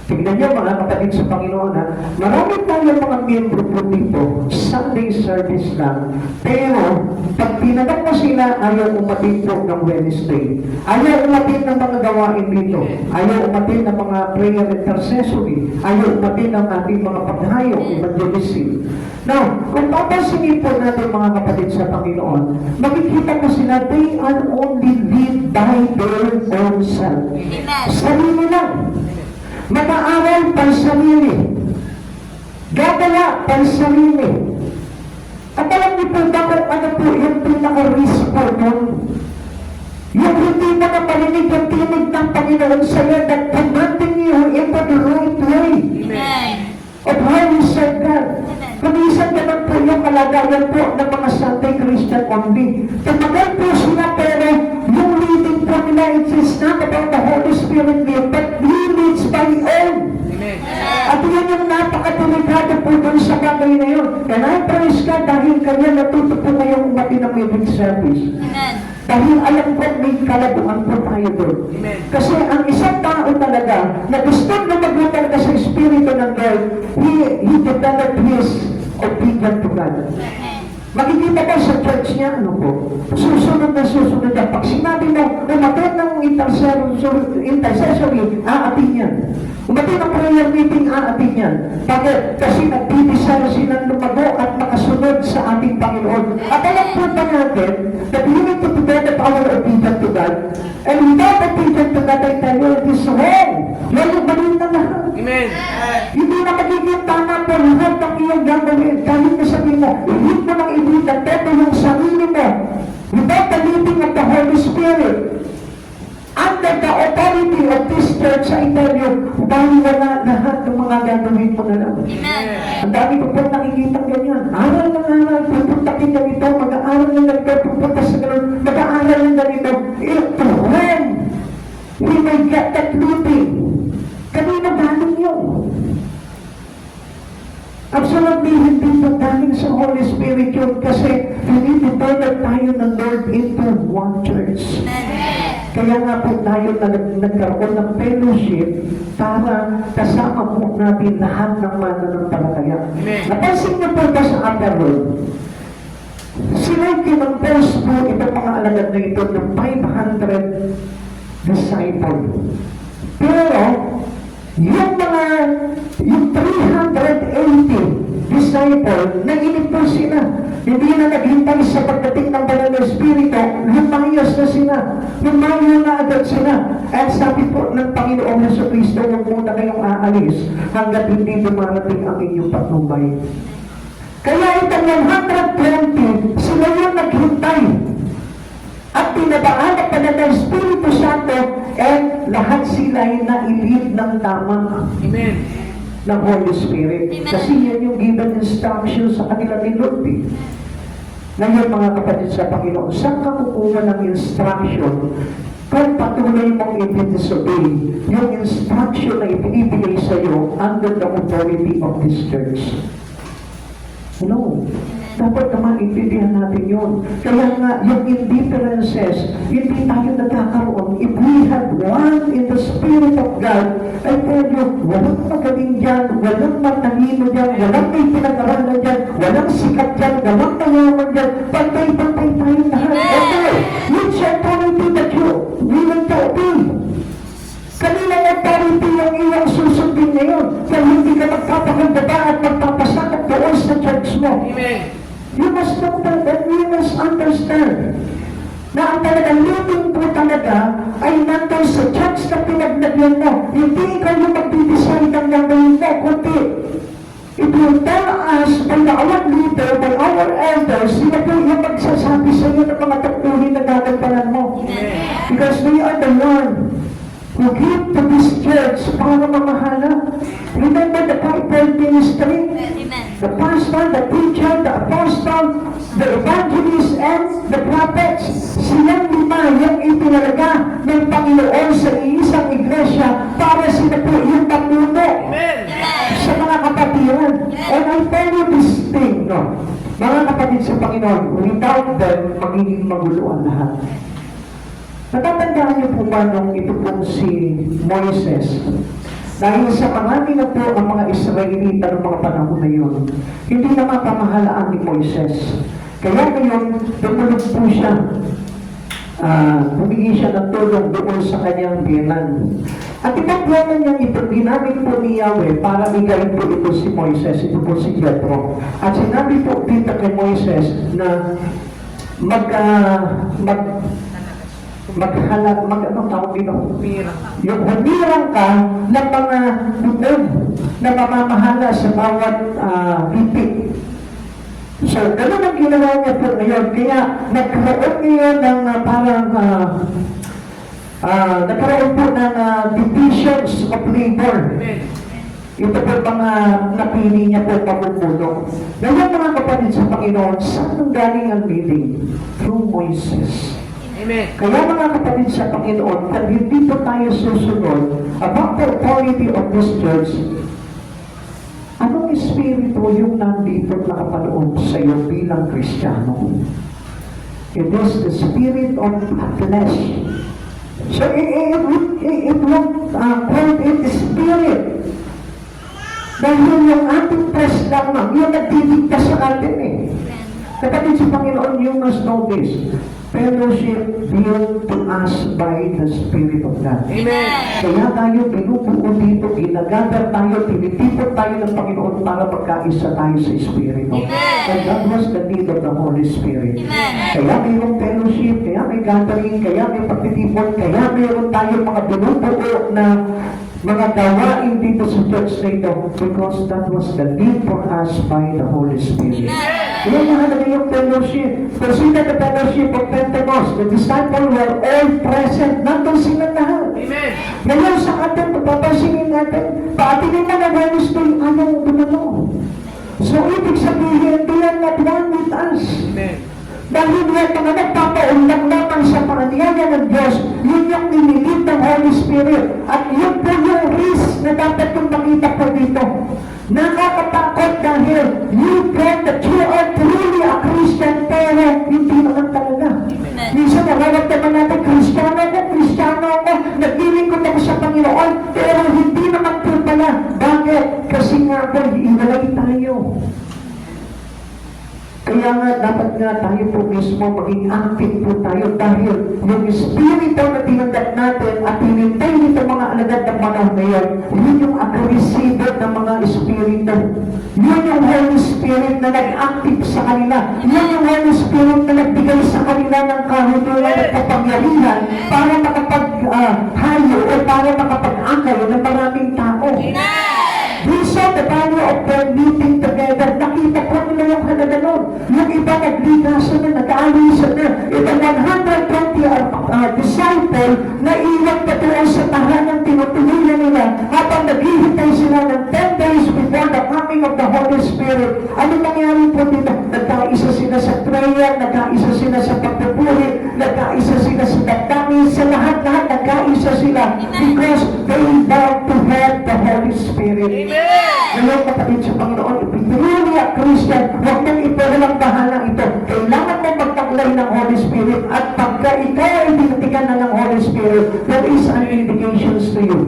Tignan niyo mga kapatid sa Panginoon, ha? Marami tayong mga miyembro po dito, Sunday service lang. Pero, pag tinanong mo sila, ayaw umatin po ng Wednesday. Ayaw umatin ng mga gawain dito. Ayaw umatin ng mga prayer intercessory. Ayaw umatin ng ating mga paghayong, evangelism. Now, kung papansinin po natin mga kapatid sa Panginoon, makikita mo sila, they are only led by their own self.
Amen.
Sarili lang. Mag-aaral pansarili. Gagawa pansarili. At alam niyo po bakit ano po yung pinaka-risk po nun? Yung hindi mo na marinig yung tinig ng Panginoon sa'yo that commanding you into the right way
Amen.
of how you serve God. Kumisan naman po yung kalagayan po ng mga Sunday Christian only. Tumagal po sila pero yung leading po nila, it's not about the Holy Spirit nila, but He leads by own.
Amen.
At yan yung napakadelikado po dun sa bagay na yun. And I praise God dahil kanya natuto po ngayong umati ng midweek service.
Amen.
Dahil alam ko may kalabuan po tayo doon.
Amen.
Kasi ang isang tao talaga na gusto na maglutal ka sa Espiritu ng God, he developed his obedience to God. Makikita ka sa church niya, ano po, susunod niya. Pag sinabi mo, umatid ng intercessory, aatin yan. Umatid ng prayer meeting, aatin yan. Bakit? Kasi nagdidesire silang lumago at makasunod sa ating Panginoon. At alam po ba natin, that we need to develop our obedience to God. And without obedience to God, I tell you, it is wrong. Lalo mali na lahat.
Amen.
Hindi na magiging tama po lahat ng iyong gagawin. Kahit na sabihin mo, ihit mo ng ibigay, pero yung sarili mo, without the leading of the Holy Spirit, under the authority of this church, I tell you, dahil wala lahat ng mga gagawin mo na lang.
Amen.
Ang dami ko po nakikita ganyan. Aral ng aral, pupunta ka ganito, mag-aaral ng ganito, pupunta sa ganun, mag-aaral ng ganito. Ito, when he may get that leading, kanina galing yun. Absolutely, hindi po galing sa Holy Spirit yun kasi pinipitulad tayo ng Lord into one church.
Amen.
Kaya nga po tayo na nagkaroon ng fellowship para kasama po natin lahat ng mananampalataya. Napansin niyo po ba sa upper room? Sila kinompose po itong mga alagad na ito ng 500 disciple. Pero, yung 380 disciple, nainip po sila. Hindi na naghintay sa pagdating ng Banal na Espiritu, lumayas na sila. Lumayo na agad sila. At sabi po ng Panginoong Jesucristo, huwag muna kayong aalis hanggat hindi dumarating ang inyong patnubay. Kaya itong 120, sila yung naghintay. At pinabaan ang Banal na Espiritu Santo, at lahat sila ay nailid ng tama.
Amen.
Ng Holy Spirit.
Amen.
Kasi yan yung given instruction sa kanila ni Lord. Ngayon mga kapatid sa Panginoon, saan ka kukuha ng instruction kung patuloy mong i-disobey yung instruction na ibinibigay sa iyo under the authority of this church? No. Dapat naman intindihan natin yun. Kaya nga, yung indifferences, hindi tayo nagkakaroon. If we have one in the Spirit of God, I tell you, walang magaling dyan, walang matalino dyan, walang may pinag-aralan dyan, walang sikat dyan, walang mayaman dyan, pantay-pantay tayo lahat. Okay, which authority that you willing to obey? Kanilang authority yung iyong susundin ngayon, kaya hindi ka magpapakagdaba at magpapasakot doon sa church mo.
Amen.
You must know that we must understand na ang talagang leading po talaga ay nandun sa church na pinaglagyan mo. Hindi ikaw yung mag-decide ang gagawin mo, kundi it will tell us by our leader, by our elders, sila po yung magsasabi sa iyo ng mga tagpuhin na gagampanan mo. Because we are the one who give to this church para mamahala. Remember the fivefold ministry?
Amen.
The pastor, the teacher, the apostle, the evangelist, and the prophets. Silang lima yung ipinalaga ng Panginoon sa isang iglesia para sila po yung pamuno
Amen.
sa mga kapatiran. And I tell you this thing, no? Mga kapatid sa Panginoon, without them, magiging magulo ang lahat. Natatandaan niyo po ba nung ito pong si Moises? Dahil sa marami na po ang mga Israelita ng mga panahon na yun, hindi na mapamahalaan ni Moises. Kaya ngayon, tumulog po siya. Humingi siya ng tulong doon sa kanyang biyanan. At ipagplanan niya ito, ginamit po ni Yahweh para bigay po ito si Moises, ito po si Jethro. At sinabi po dito kay Moises na anong tawag dito? Yung humirang ka ng mga lubog na mamamahala sa bawat pipit. So, gano'n ang ginawa niya po ngayon. Kaya, nagkaroon ngayon ng nagkaroon po ng divisions of labor. Ito po mga napili niya po pagpupuno. Ngayon mga kapatid sa Panginoon, saan ang galing ang leading? Through Moises.
Amen.
Kaya mga kapatid sa Panginoon, kung hindi po tayo susunod about the authority of this church, anong espiritu yung nandito nakapanood sa iyo bilang Kristiyano? It is the spirit of flesh. So it won't call it spirit. Dahil yung ating flesh lamang, yung nagdidikta sa atin eh. Kapatid sa Panginoon, you must know this. Fellowship built to us by the Spirit of God.
Amen.
Kaya tayo pinupuo dito, ginagather tayo, tinitipot tayo ng Panginoon para magkaisa tayo sa Espiritu.
Amen.
And that was the need of the Holy Spirit.
Amen.
Kaya mayroong fellowship, kaya may gathering, kaya may pagtitipon, kaya mayroon tayong mga binubuo na mga gawain dito sa church na ito because that was the need for us by the Holy Spirit.
Amen.
Yung mahalaga yung fellowship. Consider the fellowship of Pentecost. The disciples were all present. Nandun sila lahat.
Amen.
Ngayon sa atin, papapansinin natin, paatinin na nag-alis to yung anong dumalo. So, ibig sabihin, they are not one with us.
Amen.
Dahil yan, mga nagpapaunlak naman sa pangyayari ng Diyos, yun yung nililid ng Holy Spirit. At yun po yung risk na dapat yung makita po dito. Nakakatakot dahil you get that you are truly a Christian, pero hindi naman talaga. Minsan nararat naman natin, Kristiyano ako, naglilingkod ako sa Panginoon, pero hindi naman po pala. Bakit? Kasi nga po, iwalay tayo. Kaya nga, dapat nga tayo po mismo maging active po tayo dahil yung espiritu na tinanggap natin at hinintay nito mga alagad ng panahon ngayon, yun yung agresibo ng mga espiritu. Yun yung Holy Spirit na nag-active sa kanila. Yun yung Holy Spirit na nagbigay sa kanila ng kahulugan at kapangyarihan para makapag-hayo o para makapag-angay ng maraming tao. We saw the value of their meeting together. Nakita ko nila yung halaga nun. Yung iba nagligasan na, nag-aalisan na. Ito 120 disciple na iwan pa doon sa tahanan tinutuluyan nila habang naghihintay sila ng 10 days before the coming of the Holy Spirit. Ano nangyari po dito? Nagkaisa sila sa prayer, nagkaisa sila sa pagpupuri, nagkaisa sila sa dagdangin, sa lahat-lahat nagkaisa sila because they vowed to have the Holy Spirit. Ngayon kapatid sa Panginoon, if you truly a Christian, huwag nang ipawalang bahala ito. Kailangan mo magtaglay ng Holy Spirit at pagka ikaw ay binatigan na ng Holy Spirit, there is an indications to you.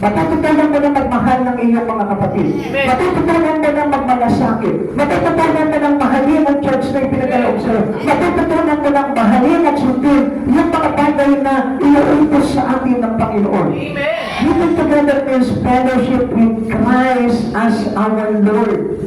Matututunan mo na magmahal ng iyong mga kapatid. Matututunan mo na magmalasakit. Matututunan mo ng mahalin ang church na ipinagalaog sa'yo. Matututunan mo ng mahalin at sundin yung mga bagay na inuutos sa atin ng Panginoon. Living together means fellowship with Christ as our Lord.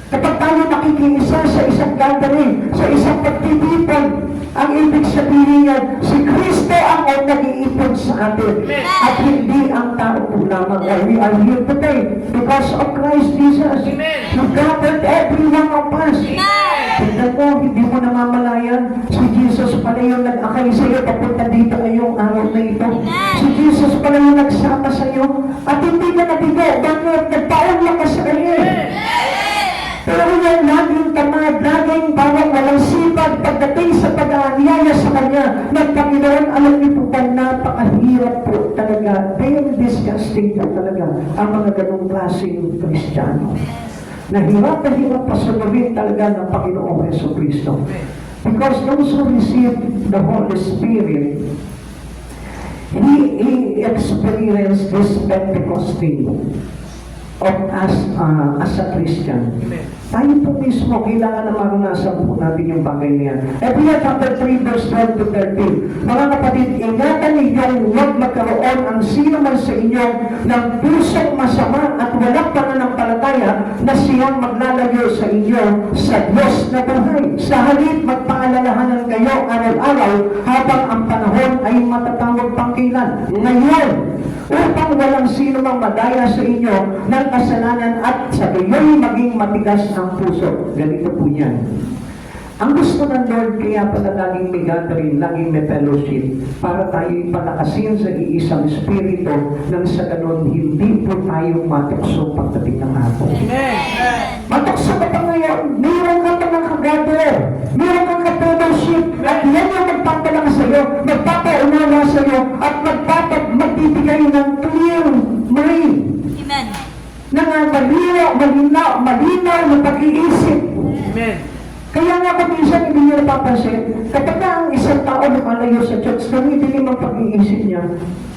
Kapag tayo nakikiisa sa isang gathering, sa isang pagtitipon, ang ibig sabihin yan, si Kristo ang nag-iipon sa atin. At hindi ang tao po lamang. We are here today because of Christ Jesus. You gathered every one of us. Tignan mo, hindi mo namamalayan. Si Jesus pala yung nag-akay sa iyo papunta dito ngayong araw na ito. Si Jesus pala yung nagsama sa iyo. At hindi ka nabigo. Bakit? Nagpaunla ka sa kanya. Pero yan, laging tamad, laging parang walang sipag pagdating sa pag-aanyaya sa Kanya ng Panginoon. Alam niyo po ba, napakahirap po talaga, very disgusting po talaga ang mga ganong klaseng Kristiyano. Nahirap pa sunodin talaga ng Panginoong Jesucristo. Because those who receive the Holy Spirit, He experienced this Pentecostal of us as a Christian. Tayo po mismo, kailangan na maranasan po natin yung bagay niya. Ephesians chapter 3, verse 12 to 13. Mga kapatid, ingatan ninyong huwag magkaroon ang sino man sa inyo ng pusong masama at walang pananampalataya na siyang maglalayo sa inyo sa Diyos na buhay. Sa halip, magpaalalahanan kayo araw-araw habang ang panahon ay matatawag pangkilan. Ngayon, upang walang sino mang madaya sa inyo ng kasalanan at sa gayoy maging matigas ang puso. Ganito po yan. Ang gusto ng Lord kaya pala laging may gathering, laging may fellowship para tayo ipalakasin sa iisang espiritu nang sa ganon hindi po tayo matukso pagdating ng hapon. Matukso ka pa ngayon, mayroon ka pa ng kagather, mayroon kang ka-fellowship at yan yung magpapalaka sa iyo, magpapaunawa sa iyo at magbibigay ng clear mind.
Amen.
Malinaw na pag-iisip.
Amen.
Kaya nga kung minsan hindi niyo napapansin, kapag na ang isang tao lumalayo sa church, tumitingin ang pag-iisip niya.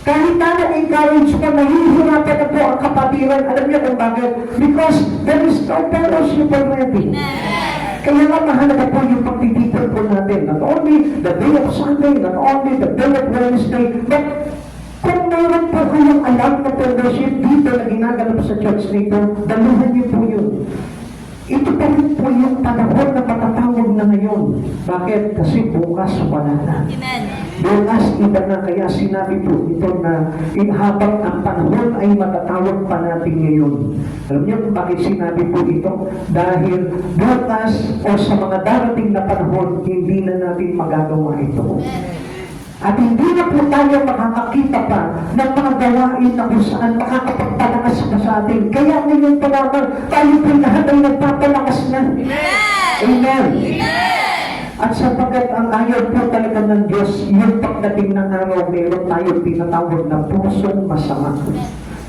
Kahit na na-encourage mo, nahihirapan na po ang kapatiran. Alam niyo kung bakit? Because there is no fellowship already. Kaya nga mahalaga po yung pagtitipon po natin. Not only the day of Sunday, not only the day of Wednesday, but kung meron po kayong alam na fellowship dito na ginaganap sa church nito, daluhan niyo po yun. Ito pa rin po yung panahon na matatawag na ngayon. Bakit? Kasi bukas wala na.
Amen.
Bukas, iba na, kaya sinabi po ito na habang ang panahon ay matatawag pa natin ngayon. Alam niyo kung bakit sinabi po ito? Dahil bukas o sa mga darating na panahon, hindi na natin magagawa ito. At hindi na po tayo makakakita pa ng mga gawain na kung saan makakapagpalakas pa sa atin. Kaya ngayon pa lamang, tayo po lahat ay nagpapalakas na. Amen. At sapagkat ang ayaw po talaga ng Diyos, yung pagdating ng araw, meron tayo tinatawag na pusong masama.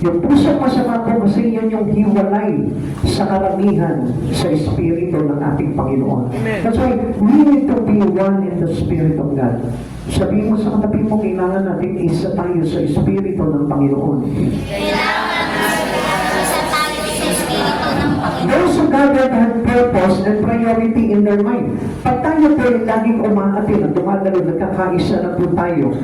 Yung pusong masama po kasi yun yung hiwalay sa karamihan sa Espiritu ng ating Panginoon. That's why we need to be one in the Spirit of God. Sabihin mo sa katabi mo, kailangan natin isa tayo sa Espiritu ng Panginoon.
Kailangan isa tayo sa Espiritu ng Panginoon.
Those who gathered had purpose and priority in their mind. Pag tayo po ay laging umaatin at dumadalo, nagkakaisa na po tayo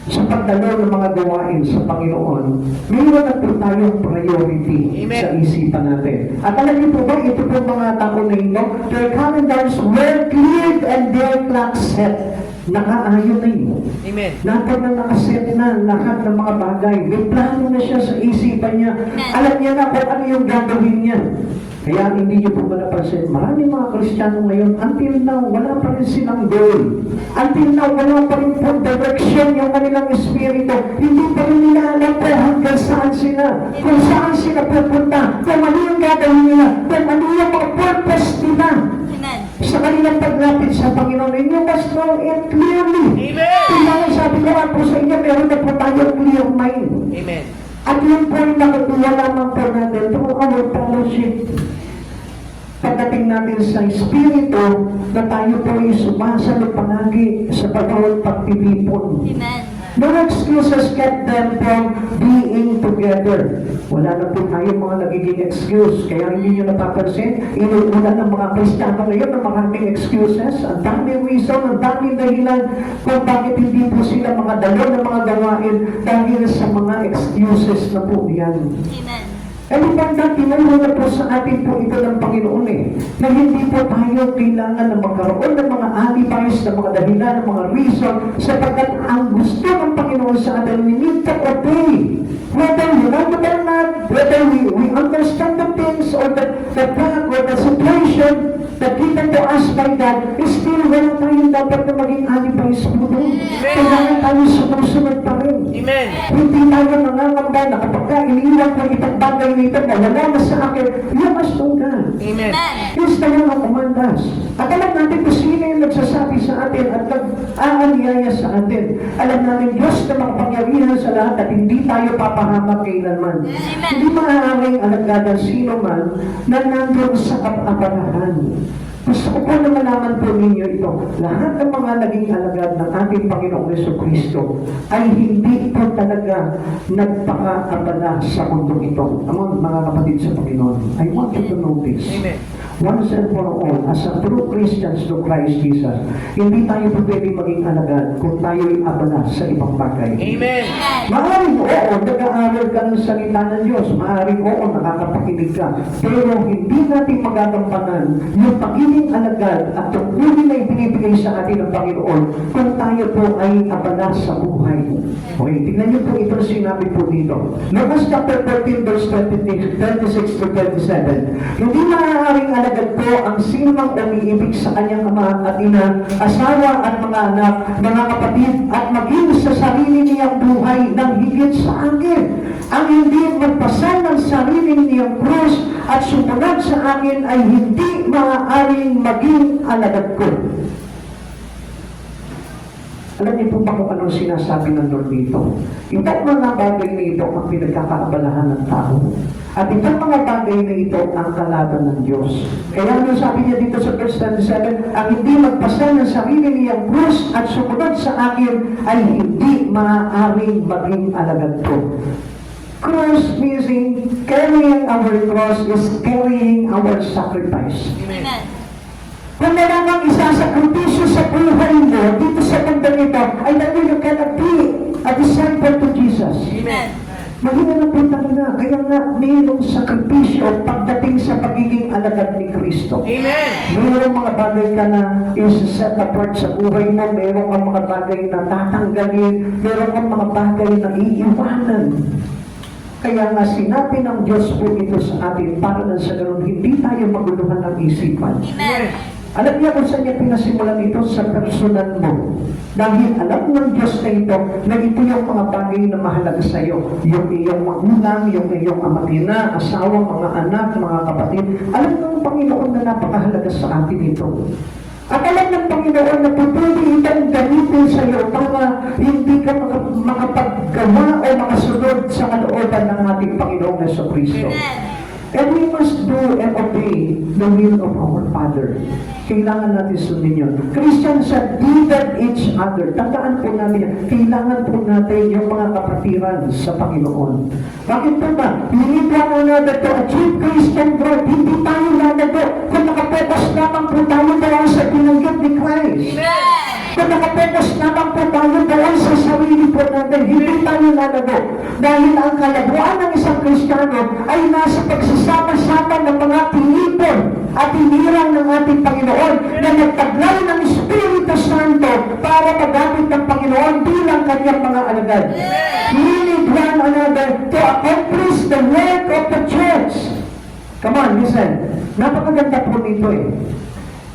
sa pagdalo ng mga gawain sa Panginoon, mayroon na po tayong priority sa isipan natin. At alam niyo po ba, ito po mga tao na ito, their calendars were cleared and their clocks set. Nakaayon na yun.
Amen.
Lahat na nakaset na lahat ng mga bagay. May plano na siya sa isipan niya. Alam niya na kung ano yung gagawin niya. Kaya hindi niyo po ba napansin, maraming mga Kristiyano ngayon, until now, wala pa rin silang goal. Until now, wala pa rin po direction yung kanilang espiritu. Hindi pa rin nila alam po hanggang saan sila. Kung saan sila pupunta. Kung ano yung gagawin nila. Kung ano yung mga purpose nila. Sa kanilang paglapit sa Panginoon, and you must know it clearly.
Amen.
Kaya sabi ko nga po sa inyo, meron na po tayong clear mind.
Amen.
At yun po yung nakukuha lamang po natin through our fellowship. Pagdating natin sa Espiritu, na tayo po ay sumasalot palagi sa bawat pagtitipon.
Amen.
No excuses kept them from being together. Wala na po tayong mga nagiging excuse. Kaya hindi nyo napapansin, inuulan ng mga Kristiyano ngayon ng maraming excuses. Ang daming reason, ang daming dahilan kung bakit hindi po sila mga dalo ng mga gawain dahil sa mga excuses na po yan.
Amen.
Eh, pagkat tinuro na po sa atin po ito ng Panginoon na hindi po tayo kailangan na magkaroon ng mga alibis, ng mga dahilan, ng mga reason, sapagkat ang gusto ng Panginoon sa atin, we need to obey. Whether we like it or not, whether we understand the things or the fact or the situation that given to us by God, still wala tayong dapat na maging alibis po doon. Kailangan tayo sumusunod pa rin.
Amen.
Hindi tayo nangangamba na kapag iniiwan ko itong bagay nito na wala na sa akin, you must know God.
Amen.
Yes, tayo ang kumandas. At alam natin kung sino yung nagsasabi sa atin at nag-aanyaya sa atin. Alam natin Diyos na makapangyarihan sa lahat at hindi tayo papahamak kailanman. Hindi maaaring alagadan sino man na nandun sa kapaparahan. Gusto ko po na malaman po ninyo ito. Lahat ng mga naging alagad ng ating Panginoong Jesucristo ay hindi po talaga nagpaka-abala sa mundo ito. Among mga kapatid sa Panginoon, I want you to know this.
Amen.
Once and for all, as a true Christians to Christ Jesus, hindi tayo po pwede maging alagad kung tayo ay abala sa ibang bagay.
Amen.
Maaring oo, nag-aaral ka ng salita ng Diyos. Maaring oo, nakakapakinig ka. Pero hindi natin magagampanan yung pagiging alagad at tungkulin na ibinibigay sa atin ng Panginoon kung tayo po ay abala sa buhay. Okay, tingnan niyo po ito sinabi po dito. Lucas chapter 13 verse 26 to 27. Hindi maaaring alagad po ang sinumang umiibig sa kanyang ama at ina, asawa at mga anak, mga kapatid, at maging sa sarili niyang buhay ng higit sa akin. Ang hindi magpasal ng sarili niyang krus at sumunod sa akin ay hindi maaaring maging alagad ko. Alam niyo po ba kung anong sinasabi ng Lord dito? Itong mga bagay na ito ang pinagkakaabalahan ng tao. At itong mga bagay na ito ang kalaban ng Diyos. Kaya ano sabi niya dito sa verse 27, ang hindi magpasal ng sarili niyang krus at sumunod sa akin ay hindi maaaring maging alagad ko. Cross meaning carrying our cross is carrying our sacrifice.
Amen.
Kung wala kang isasakripisyo sa buhay mo dito sa mundo nito, ay dahil you cannot be a disciple to Jesus.
Amen.
Mahina na po talaga. Kaya nga, mayroong sakripisyo pagdating sa pagiging alagad ni Kristo.
Amen.
Mayroong mga bagay ka na is-set apart sa buhay mo. Mayroong kang mga bagay na tatanggalin. Mayroong kang mga bagay na iiwanan. Kaya nga sinabi ng Diyos po ito sa atin para na sa ganun, hindi tayo maguluhan ng isipan.
Amen.
Alam niya kung saan niya pinasimulan ito sa personal mo. Dahil alam ng Diyos na ito, na ito yung mga bagay na mahalaga sa iyo. Yung iyong magulang, yung iyong amatina, asawa, mga anak, mga kapatid. Alam ng Panginoon na napakahalaga sa atin ito. At alam ng Panginoon na pwede itong gamitin sa iyo para hindi ka makapaggawa o makasunod sa kalooban ng ating Panginoong Jesucristo. And we must do and obey the will of our Father. Kailangan natin sundin yun. Christians have needed each other. Tandaan po namin yan. Kailangan po natin yung mga kapatiran sa Panginoon. Bakit po ba? We need one another to achieve Christian growth. Hindi tayo lalago kung nakapokus lamang po tayo doon sa binanggit ni Christ. Kung nakapokus lamang po tayo doon sa sarili po natin, hindi tayo lalago. Dahil ang kalabuan ng isang Kristiyano ay nasa pagsasama-sama ng mga tinipon at hinirang ng ating Panginoon na nagtaglay ng Espiritu Santo para magamit ng Panginoon bilang kanyang mga alagad. We need one another to accomplish the work of the church. Come on, listen. Napakaganda po nito eh.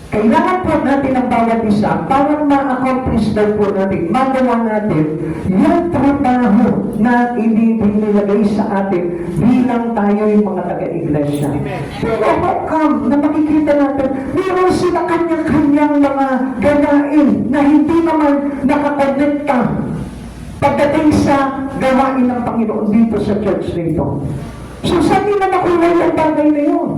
Kailangan po natin ang bawat isa para ma-accomplish daw po natin, magawa natin yung trabaho na inilagay sa atin bilang tayo yung mga taga-iglesia. Pero how come na makikita natin, meron sila kanyang-kanyang mga ganain na hindi naman nakakonekta pagdating sa gawain ng Panginoon dito sa church nito. So saan nila nakuha yung bagay na yun?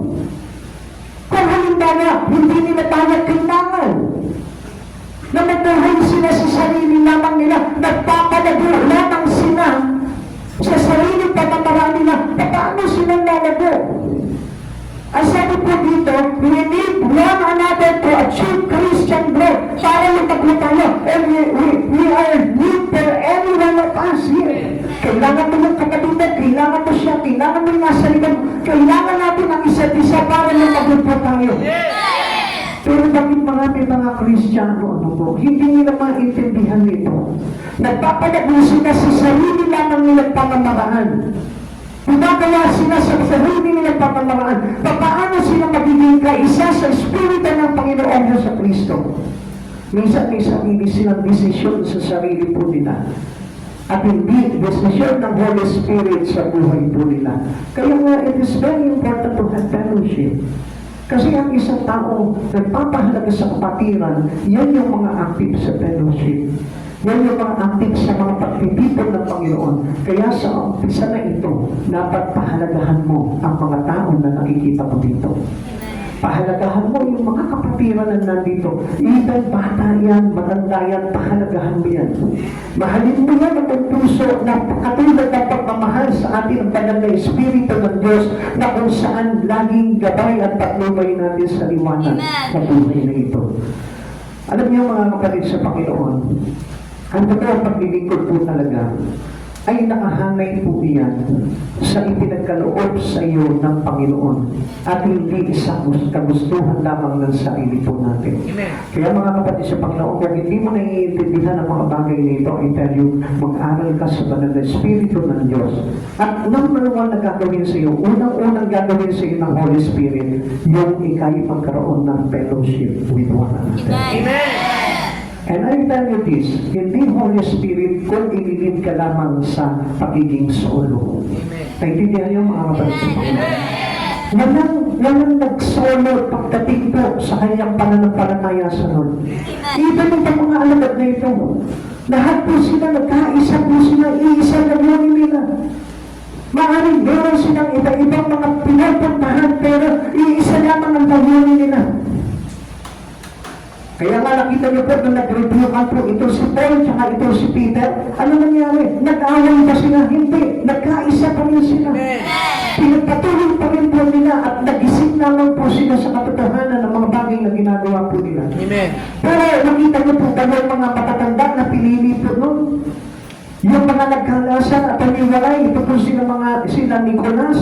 Kung halimbawa, hindi nila tayo kailangan na mabuhay sila sa sarili lamang nila, nagpapalago lamang sila sa sarili pamamaraan nila, paano sila lalago? Ang sabi po dito, we need one another to achieve Christian growth para mataglo tayo. And we are need for every one of us here. Kailangan mo ng kapatidan, kailangan mo siya, kailangan mo yung nasa likod, kailangan natin ang isa't isa para mataglo po tayo. Pero bakit marami mga Kristiyano, ano po, hindi nila maintindihan nito. Nagpapalago sila sa sarili lamang nilang pamamaraan. Gumagawa sila sa sarili nilang pamamaraan. Paano sila magiging kaisa sa Espiritu ng Panginoon sa Kristo? Minsan may sarili silang desisyon sa sarili po nila. At hindi desisyon ng Holy Spirit sa buhay po nila. Kaya nga, it is very important to have fellowship. Kasi ang isang tao nagpapahalaga sa kapatiran, yan yung mga active sa fellowship. Yan yung mga active sa mga pagtitipon ng Panginoon. Kaya sa umpisa na ito, dapat pahalagahan mo ang mga tao na nakikita mo dito. Pahalagahan mo yung mga kapatiran na nandito. Even bata yan, matanda yan, pahalagahan mo yan. Mahalin mo yan ang puso na katulad ng pagmamahal sa atin ang banal na Espiritu ng Diyos na kung saan laging gabay at patnubay natin sa liwanag na buhay na ito. Alam niyo mga kapatid sa Panginoon, ang totoong paglilingkod po talaga ay nakahanay po iyan sa ipinagkaloob sa iyo ng Panginoon at hindi sa kagustuhan lamang ng sarili po natin.
Amen.
Kaya mga kapatid sa Panginoon, kung hindi mo naiintindihan ang mga bagay nito, I tell you, mag-aral ka sa banal na Espiritu ng Diyos. At number one na gagawin sa iyo, unang-unang gagawin sa iyo ng Holy Spirit, yung ikay magkaroon ng fellowship with one another.
Amen.
And I tell you this, hindi Holy Spirit kung ililid ka lamang sa pagiging solo. Naintindihan niyo mga kapatid sa Panginoon? Walang nag-solo pagdating po sa kanyang pananampalataya sa Lord. Even itong mga alagad na ito, lahat po sila nagkaisa po sila, iisa na yun nila. Maaaring meron silang iba-ibang mga pinapuntahan, pero iisa lamang ang layunin nila. Kaya nga nakita niyo po nung nag-rebukan po ito si Paul at ito si Peter, ano nangyari? Nag-away ba sila? Hindi. Nagkaisa pa rin sila. Pinagpatuloy pa rin po nila at nag-isip naman po sila sa katotohanan ng mga bagay na ginagawa po nila.
Amen.
Pero nakita niyo po ba yung mga matatanda na pinili po nun? Yung mga nagkalasan at paniwalay, ito po sila Nicolas.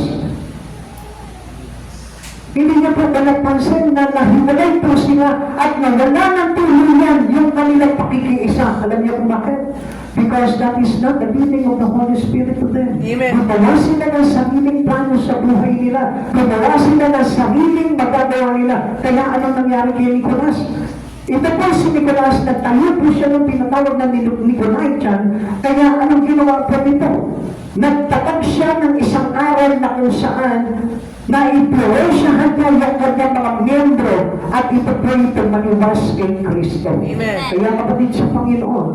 Hindi niya po napansin na nahiwalay po sila at nawala ng tuluyan yung kanilang pakikiisa. Alam niyo kung bakit? Because that is not the leading of the Holy Spirit to them.
Amen.
Gumawa sila ng sariling plano sa buhay nila. Gumawa sila ng sariling magagawa nila. Kaya anong nangyari kay Nicolas? Ito po si Nicolas, nagtayo po siya ng pinatawag na Nicolaitan. Kaya anong ginawa po nito? Nagtatag siya ng isang aral na kung saan na-influensyahan niya yung kanyang mga miyembro at ito po itong maniwas kay Kristo.
Amen.
Kaya kapatid sa Panginoon,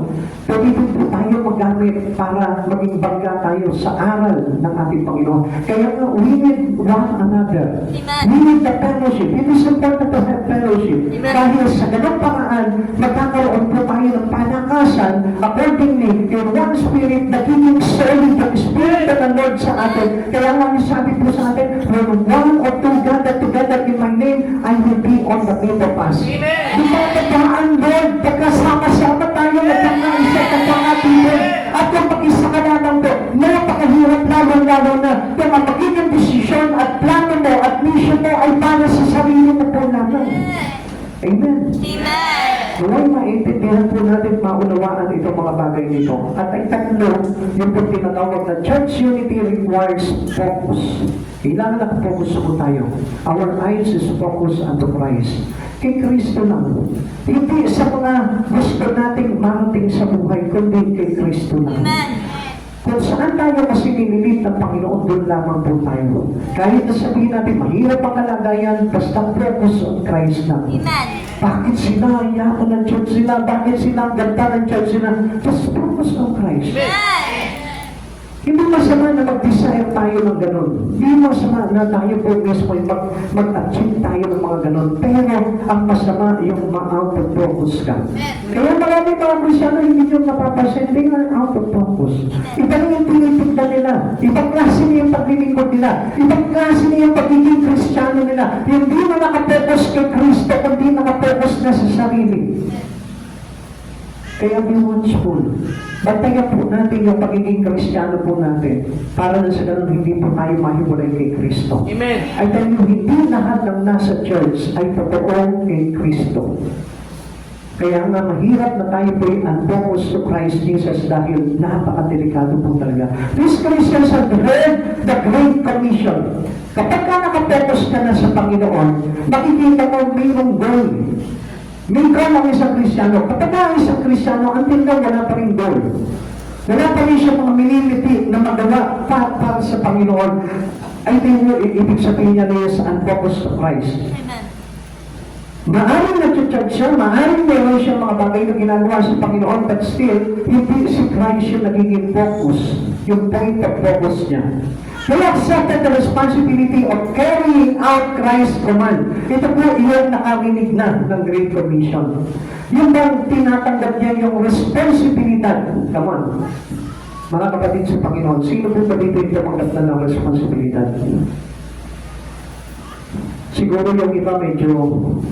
pwede po tayo magamit para maging bangga tayo sa aral ng ating Panginoon. Kaya nga, we need one another.
Amen.
We need the fellowship. It is important to have fellowship.
Amen.
Dahil sa ganang paraan, magkakaroon po tayo ng panakasan accordingly in one spirit, nagiging solid ang Spirit of the Lord sa atin. Kaya nga sabi po sa atin, when one or two gather together in my name, I will be on the middle of us.
Amen.
Di ba tagaan, Lord, pagkasama-sama tayo, nagkakaisa, nagkakatibig, at kung mag-isa ka na lang po, napakahirap lalo-lalo na kung ang magiging desisyon at plano mo at mission mo ay para sa sarili mo po naman. Amen.
Amen.
Naway maintindihan po natin, maunawaan itong mga bagay nito. At ay tatlo, yung po tinatawag na church unity requires focus. Kailangan nakafocus po tayo. Our eyes is focused unto Christ. Kay Kristo lang. Hindi sa mga gusto nating marating sa buhay, kundi kay Kristo lang.
Amen.
Kung saan tayo kasi pinilit ng Panginoon, doon lamang po tayo. Kahit na sabihin natin, mahirap ang kalagayan, basta focus on Christ lang.
Amen.
Bakit sila ang yaman ng church nila? Bakit sila ang ganda ng church nila? Just focus on Christ.
Amen.
Hindi masama na mag-desire tayo ng ganun. Hindi masama na tayo po mismo mag-achieve tayo ng mga ganun. Pero ang masama yung ma-out of focus ka. Kaya marami mga Kristyano hindi nyo napapasin, they are out of focus. Iba na yung tinitignan nila. Ibang klase na yung paglilingkod nila. Ibang klase na yung pagiging Kristyano nila. Hindi na nakapokus kay Kristo, kundi nakapokus na sa sarili. Kaya be watchful. Bantayan po natin yung pagiging Kristiyano po natin para na sa ganun hindi po tayo mahiwalay kay Kristo.
Amen.
Ay dahil hindi lahat ng nasa church ay totoo kay Kristo. Kaya nga mahirap na tayo po unfocused to Christ Jesus dahil napakadelikado po talaga. These Christians have heard the Great Commission. Kapag ka nakapokus ka na sa Panginoon, makikita mo mayroong goal. May goal ang isang Kristiyano. Kapag ang isang Kristiyano, until now, wala pa rin goal. Wala pa rin siya mga minimiti na magawa para sa Panginoon. Ay, ibig sabihin niya na sa unfocused to Christ.
Amen.
Maaring nag-church siya, maaring meron siya mga bagay na ginagawa sa Panginoon, but still, hindi si Christ yung nagiging focus, yung point of focus niya. He accepted the responsibility of carrying out Christ's command. Ito po yung nakarinig na ng Great Commission. Yung bang tinatanggap niya yung responsibilidad. Come on. Mga kapatid sa Panginoon, sino po ba dito yung tumanggap na ng responsibilidad? Siguro yung iba medyo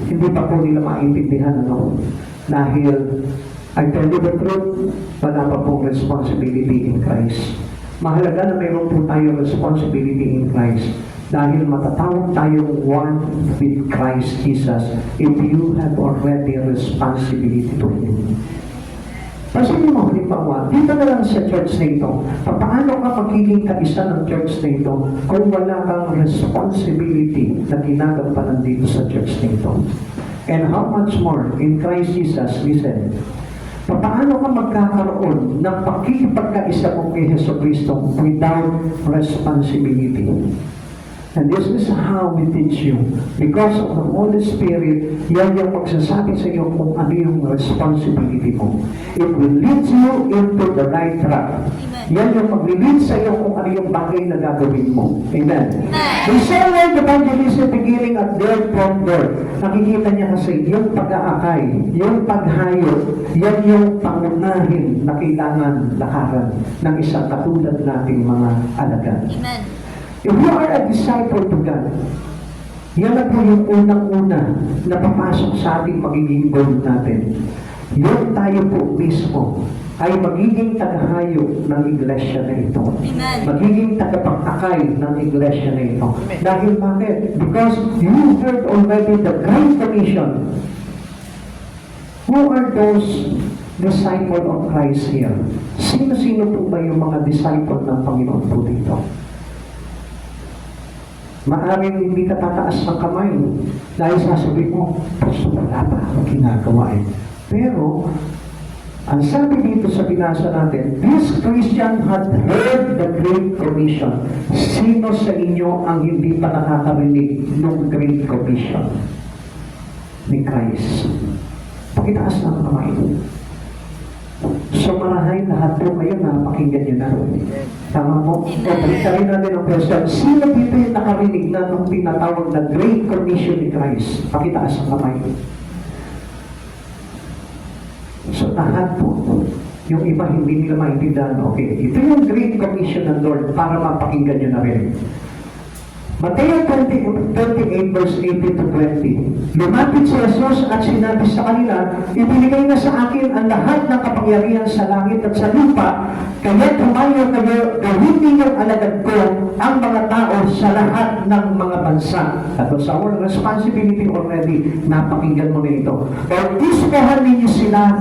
hindi pa po nila maintindihan, ano? Dahil, I tell you the truth, wala pa pong responsibility in Christ. Mahalaga na mayroon po tayong responsibility in Christ dahil matatawag tayong one with Christ Jesus if you have already a responsibility to Him. Pansinin mo, halimbawa, dito na lang sa church na ito, paano ka magiging kaisa ng church na ito kung wala kang responsibility na ginagampanan dito sa church na ito? And how much more in Christ Jesus, listen, paano ka magkakaroon ng pakikipagkaisa mo kay Hesus Kristo without responsibility? And this is how we teach you. Because of the Holy Spirit, yan yung magsasabi sa iyo kung ano yung responsibility mo. It will lead you into the right track. Yan yung mag-lead sa iyo kung ano yung bagay na gagawin mo. Amen. The same way the evangelism beginning at their front door. Nakikita niya kasi yung pag-aakay, yung paghayot, yan yung pangunahin na kailangan lakaran ng isang katulad nating mga alagad.
Amen.
If you are a disciple to God, yan na po yung unang-una na papasok sa ating magiging goal natin. Yun tayo po mismo ay magiging tagahayo ng iglesia na ito.
Amen.
Magiging tagapagtakay ng iglesia na ito. Dahil bakit? Because you heard already the Great Commission. Who are those disciple of Christ here? Sino-sino po ba yung mga disciple ng Panginoon po dito? Maaring hindi ka tataas ng kamay dahil sasabihin mo, wala pa akong ginagawa eh. Pero, ang sabi dito sa binasa natin, this Christian had heard the Great Commission. Sino sa inyo ang hindi pa nakakarinig ng Great Commission ni Christ? Pakitaas ng kamay. So marahay lahat po kayo na pakinggan nyo na. Tama po? O balikan natin ang question. Sino dito yung nakarinig na nung tinatawag na Great Commission ni Christ? Pakitaas ang kamay. So lahat po. Yung iba hindi nila maintindihan. Okay, ito yung Great Commission ng Lord para mapakinggan nyo na rin. Mateo 28 verse 18 to 20. Lumapit si Jesus at sinabi sa kanila, ibinigay na sa akin ang lahat ng kapangyarihan sa langit at sa lupa, kaya tumayo kayo, gawin ninyong alagad ko ang mga tao sa lahat ng mga bansa. At sa our responsibility already, napakinggan mo na ito. Bautismohan ninyo sila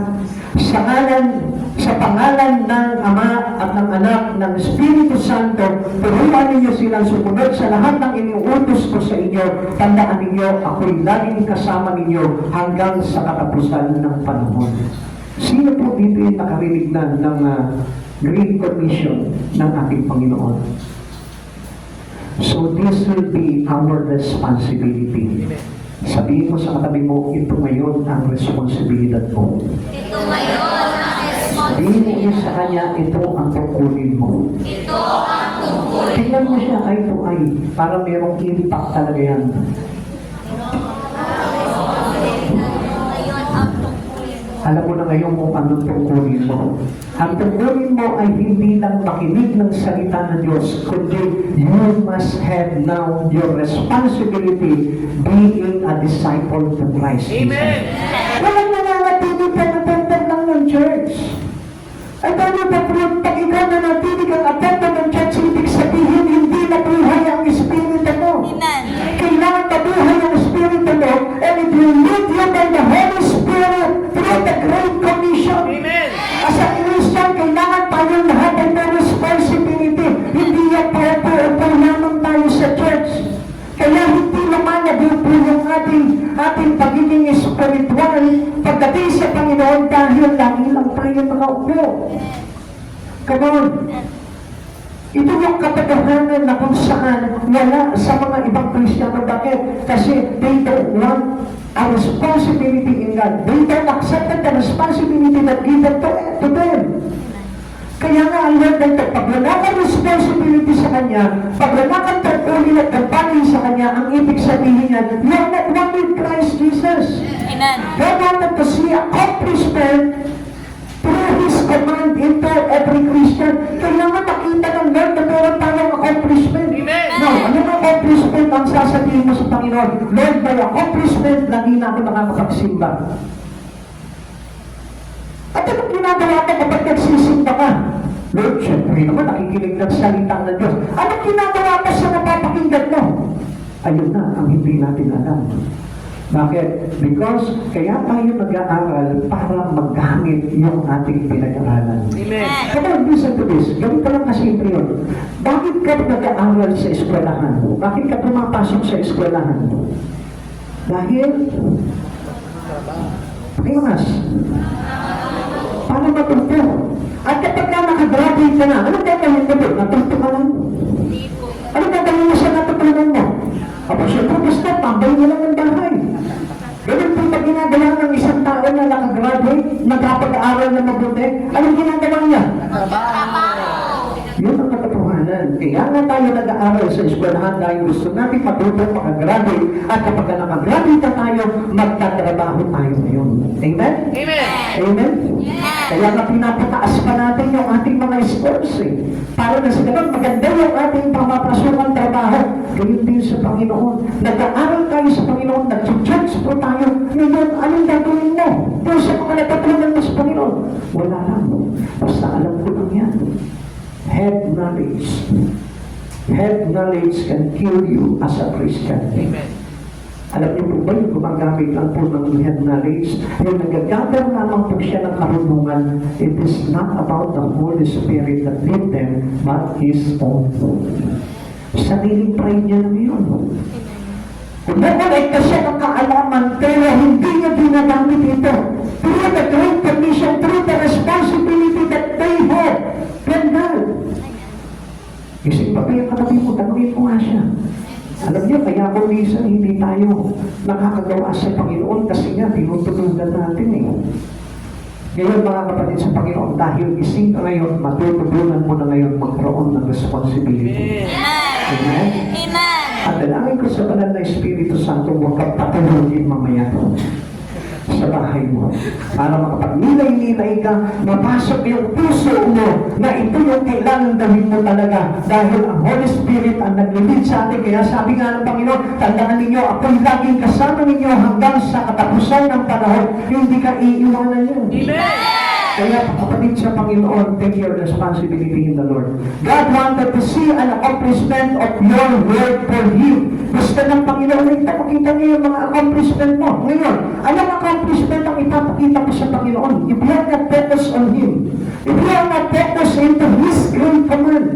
sa pangalan ng Ama at ng Anak ng Espiritu Santo, turuan ninyo silang sumunod sa lahat ng iniuutos ko sa inyo. Tandaan ninyo, ako'y laging kasama ninyo hanggang sa katapusan ng panahon. Sino po dito yung nakarinig na ng Great Commission ng ating Panginoon? So this will be our responsibility. Sabihin mo sa katabi mo, ito ngayon ang responsibilidad mo.
Ito ngayon ang
Sabihin mo sa kanya, ito ang tungkulin mo.
Ito ang tungkulin.
Tingnan mo siya eye to eye para merong impact talaga yan.
Ngayon ang tungkulin.
Alam mo na ngayon kung anong tungkulin mo. Ang tungkulin mo ay hindi lang makinig ng salita ng Diyos, kundi you must have now your responsibility being a disciple to Christ.
Amen.
Walang nananatili ka na attendant lang ng church. Ay paano ba pag ikaw nanatili kang attendant ng church, ibig sabihin hindi nabuhay ang Espiritu mo.
Amen.
Kailangan mabuhay ang Espiritu mo, and it will lead you by the Holy Spirit through the Great Commission.
Amen.
As a Christian, kailangan tayong lahat ay may responsibility. Hindi yan paupo-upo lamang tayo sa church. Kaya hindi naman nabupo yung ating pagiging spiritual pagdating sa Panginoon dahil lagi lang tayo nakaupo. Come on. Ito yung katotohanan na kung saan wala sa mga ibang Kristiyano. Bakit? Kasi they don't want a responsibility in God. They don't accept the responsibility that given to them. Kaya nga ang Lord nito, pag wala kang responsibility sa Kanya, pag wala kang tagulin at kapanin sa Kanya, ang ibig sabihin niya, you are not one with Christ Jesus.
Amen.
God wanted to see accomplishment through His command into every Christian. Kailangan makita ng Lord na meron tayong accomplishment.
Amen.
Now, anong accomplishment ang sasabihin mo sa Panginoon? Lord, by accomplishment, lagi na ako nakakapagsimba. At anong ginagawa ka kapag nagsisimba ka? Lord, syempre naman, nakikinig ng salita ng Diyos. Anong ginagawa ka sa napapakinggan mo? Ayun na, ang hindi natin alam. Bakit? Because kaya tayo nag-aaral para magamit yung ating pinag-aralan.
Amen.
Come on, listen to this. Gawin ko lang kasi ito yun. Bakit ka nag-aaral sa eskwelahan? Bakit ka pumapasok sa eskwelahan? Dahil, pakimas. Paano matuto? At kapag ka nakagraduate ka na, anong gagawin mo doon? Natuto ka lang? Anong gagawin mo sa natutunan mo? Aba, syempre, basta, tambay mo lang ang bahay. Ganun po pag ginagawa ng isang tao na nakagraduate, nagkapag-aaral na mabuti, anong ginagawa niya? Yun ang katotohanan. Kaya nga tayo nag-aaral sa eskwelahan dahil gusto natin matuto makagraduate at kapag nakagraduate na tayo, magtatrabaho tayo ngayon. Amen?
Amen.
Amen? Kaya nga pinapataas pa natin yung ating mga scores eh. Para na sa ganun, maganda yung ating pamapasukan trabaho. Ganyan din sa Panginoon. Nag-aaral tayo sa Panginoon, nag-church po tayo. Ngayon, anong gagawin mo? Doon sa mga natutunan mo sa Panginoon? Wala lang. Basta alam ko lang yan. Head knowledge. Head knowledge can kill you as a Christian.
Amen.
Alam niyo po ba yung gumagamit lang po ng head knowledge? Yung nagagather lamang po siya ng karunungan, it is not about the Holy Spirit that lead them, but His own. Sariling pride niya lang yun. Kumakolekta siya ng kaalaman, pero hindi niya ginagamit ito. Through the great commission, through the responsibility that they have from God. Isip pa kaya katabi mo, tanongin mo nga siya. Alam niyo, kaya kung minsan hindi tayo nakakagawa sa Panginoon kasi nga, tinutulungan natin eh. Ngayon mga kapatid sa Panginoon, dahil ising ka ngayon, matutulungan mo na ngayon magkaroon ng responsibility. Amen?
Amen.
At dalangin ko sa banal na Espiritu Santo, huwag kang patulogin mamaya sa bahay mo. Para makapag-nilay-nilay ka, mapasok yung puso mo na ito yung kailangan gawin mo talaga. Dahil ang Holy Spirit ang naglilid sa atin. Kaya sabi nga ng Panginoon, tandaan ninyo, ako'y laging kasama ninyo hanggang sa katapusan ng panahon. Hindi ka iiwanan yun. Kaya kapatid sa Panginoon, take your responsibility in the Lord. God wanted to see an accomplishment of your word for Him. Gusto ng Panginoon na ipapakita niyo yung mga accomplishment mo. Ngayon, anong accomplishment ang ipapakita mo sa Panginoon? If you are not focused on Him, if you are not focused into His great command,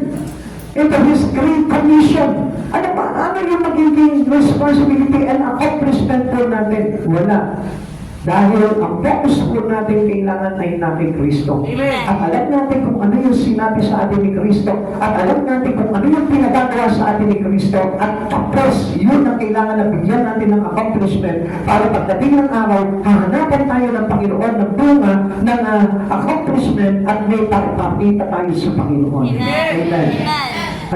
into His great commission, ano yung magiging responsibility and accomplishment po natin? Wala. Dahil ang focus po natin kailangan ay natin Kristo. At alam natin kung ano yung sinabi sa atin ni Kristo. At alam natin kung ano yung pinagagawa sa atin ni Kristo. At tapos, yun ang kailangan na bigyan natin ng accomplishment para pagdating ng araw, hahanapan tayo ng Panginoon ng bunga ng accomplishment at may pakita tayo sa Panginoon. Amen.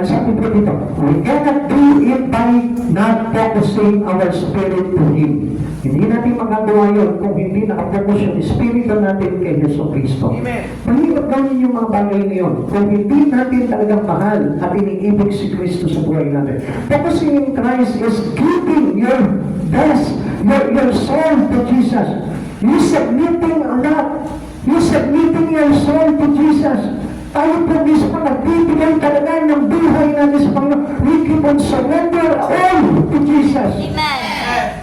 Ang sabi po dito, we cannot do it by not focusing our spirit to Him. Hindi natin magagawa yun kung hindi nakapokus yung espiritu natin kay Yeso Cristo. Mahirap gawin yung mga bagay na yun kung hindi natin talagang mahal at iniibig si Cristo sa buhay natin. Focusing in Christ is giving your best, your soul to Jesus. You submitting a lot. You submitting your soul to Jesus. Tayo po mismo nagbibigay talaga ng buhay natin sa Panginoon. We keep on surrender all to Jesus.
Amen.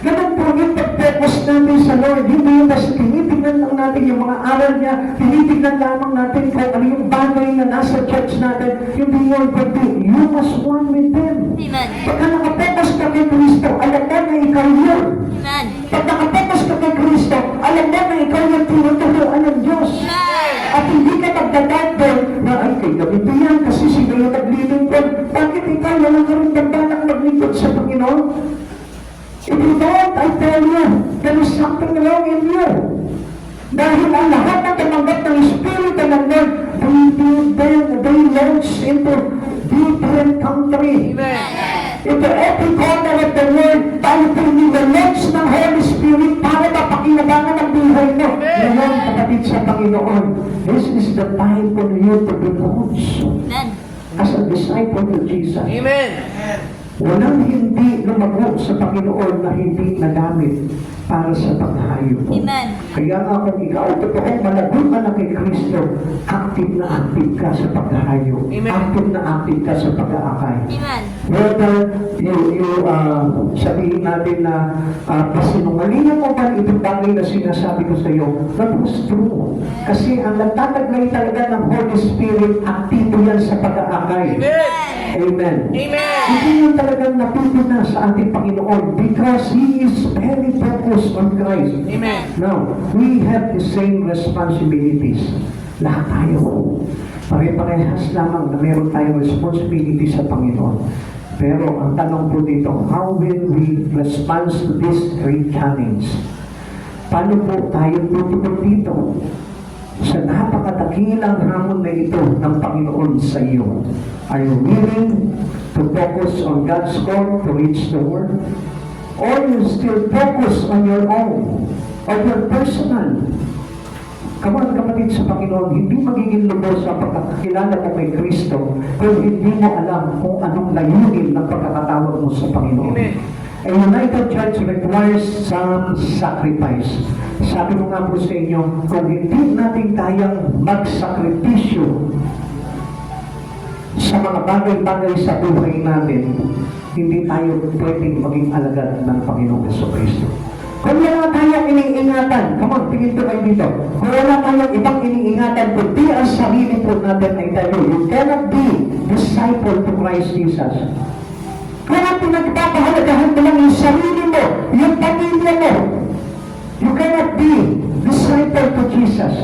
Ganun po yung pag-focus natin sa Lord. Hindi yung basta tinitignan lang natin yung mga aral niya, tinitignan lamang natin kung ano yung bagay na nasa church natin. Hindi yun, kundi you must one with them.
Amen.
Pagka nakafocus ka kay Kristo, alam mo na ikaw yun.
Amen.
Pag nakafocus ka kay Kristo, alam mo na ikaw yung tinuturuan ng Diyos. At hindi ka magdadagdag na ay kay ganito yan kasi sila yung naglilingkod. Bakit ikaw wala ka rin magdalang maglingkod sa Panginoon? If you don't, I tell you, there is something wrong in you. Dahil ang lahat na tumanggap ng Espiritu ng Lord, they launch into different country. Into every corner of the world, tayo po nilalaunch ng Holy Spirit para mapakinabangan ang buhay mo. Ngayon, kapatid sa Panginoon, this is the time for you to be launched as a disciple of Jesus.
Amen.
Walang hindi lumago sa Panginoon na hindi nagamit para sa paghahayo mo.
Amen.
Kaya nga kung ikaw totoong malago ka na kay Kristo, active ka sa paghahayo.
Amen.
Active ka sa pag-aakay.
Amen.
Whether sabihin natin na pasinungalingan mo ba itong bagay na sinasabi ko sa iyo, that was true. Kasi ang nagtataglay talaga ng Holy Spirit, aktibo yan sa pag-aakay. Amen. Hindi yun talagang natutuna sa ating Panginoon because He is very focused on Christ.
Amen.
Now, we have the same responsibilities. Lahat tayo. Pare-parehas lamang na meron tayong responsibility sa Panginoon. Pero ang tanong po dito, how will we respond to this great challenge? Paano po tayo tutugon dito sa napakadakilang hamon na ito ng Panginoon sa iyo? Are you willing to focus on God's call to reach the world? Or you still focus on your own, on your personal? Kawan kapatid sa Panginoon, hindi magiging lubos sa pagkakilala mo kay Kristo kung hindi mo alam kung anong layunin ng pagkakatawag mo sa Panginoon.
Amen.
A united church requires some sacrifice. Sabi ko nga po sa inyo, kung hindi natin kayang magsakripisyo sa mga bagay-bagay sa buhay natin, hindi tayo pwedeng maging alagad ng Panginoong Jesucristo. Kung wala tayong iniingatan, come on, tingin ko kayo dito. Kung wala tayong ibang iniingatan, kundi ang sarili po natin ay tayo. You cannot be disciple to Christ Jesus. Kaya pinagpapahalagahan mo lang yung sarili mo, yung pamilya mo. You cannot be disciple to Jesus.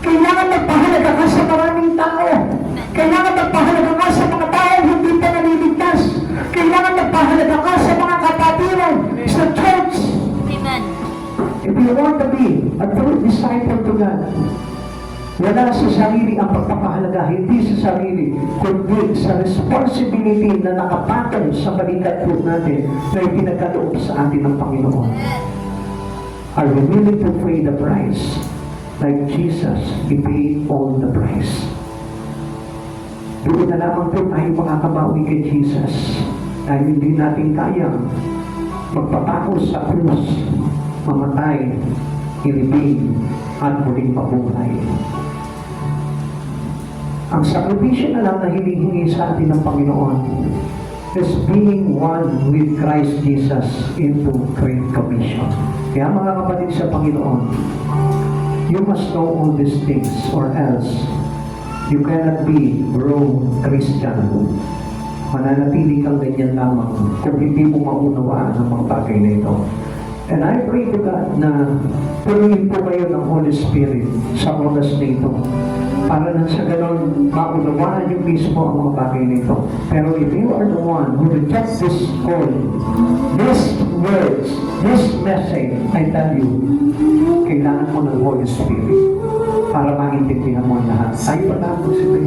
Kailangan magpahalaga ka sa maraming tao. Kailangan magpahalaga ka sa mga tao hindi pa naliligtas. Kailangan magpahalaga ka sa mga kapatiran, sa church.
Amen.
If you want to be a true disciple to God, wala sa sarili ang pagpapahalaga, hindi sa sarili, kundi sa responsibility na nakapatong sa balikat po natin na ipinagkaloob sa atin ng Panginoon. Are we willing to pay the price? Like Jesus, He paid all the price. Doon na lamang po tayo makakabawi kay Jesus dahil hindi natin kayang magpapako sa krus, mamatay, ilibing, at muling mabuhay. Ang sakripisyo na lang na hinihingi sa atin ng Panginoon is being one with Christ Jesus into Great Commission. Kaya mga kapatid sa Panginoon, you must know all these things or else you cannot be raw Christian. Mananatili kang ganyan lamang kung hindi mo maunawaan ang mga bagay na ito. And I pray to God na punuin po kayo ng Holy Spirit sa oras na ito para na sa ganon maunawaan yung mismo ang mga bagay na ito. Pero if you are the one who rejects this call, these words, this message, I tell you, kailangan mo ng Holy Spirit para maintindihan mo ang lahat. Tayo pa lang po sila.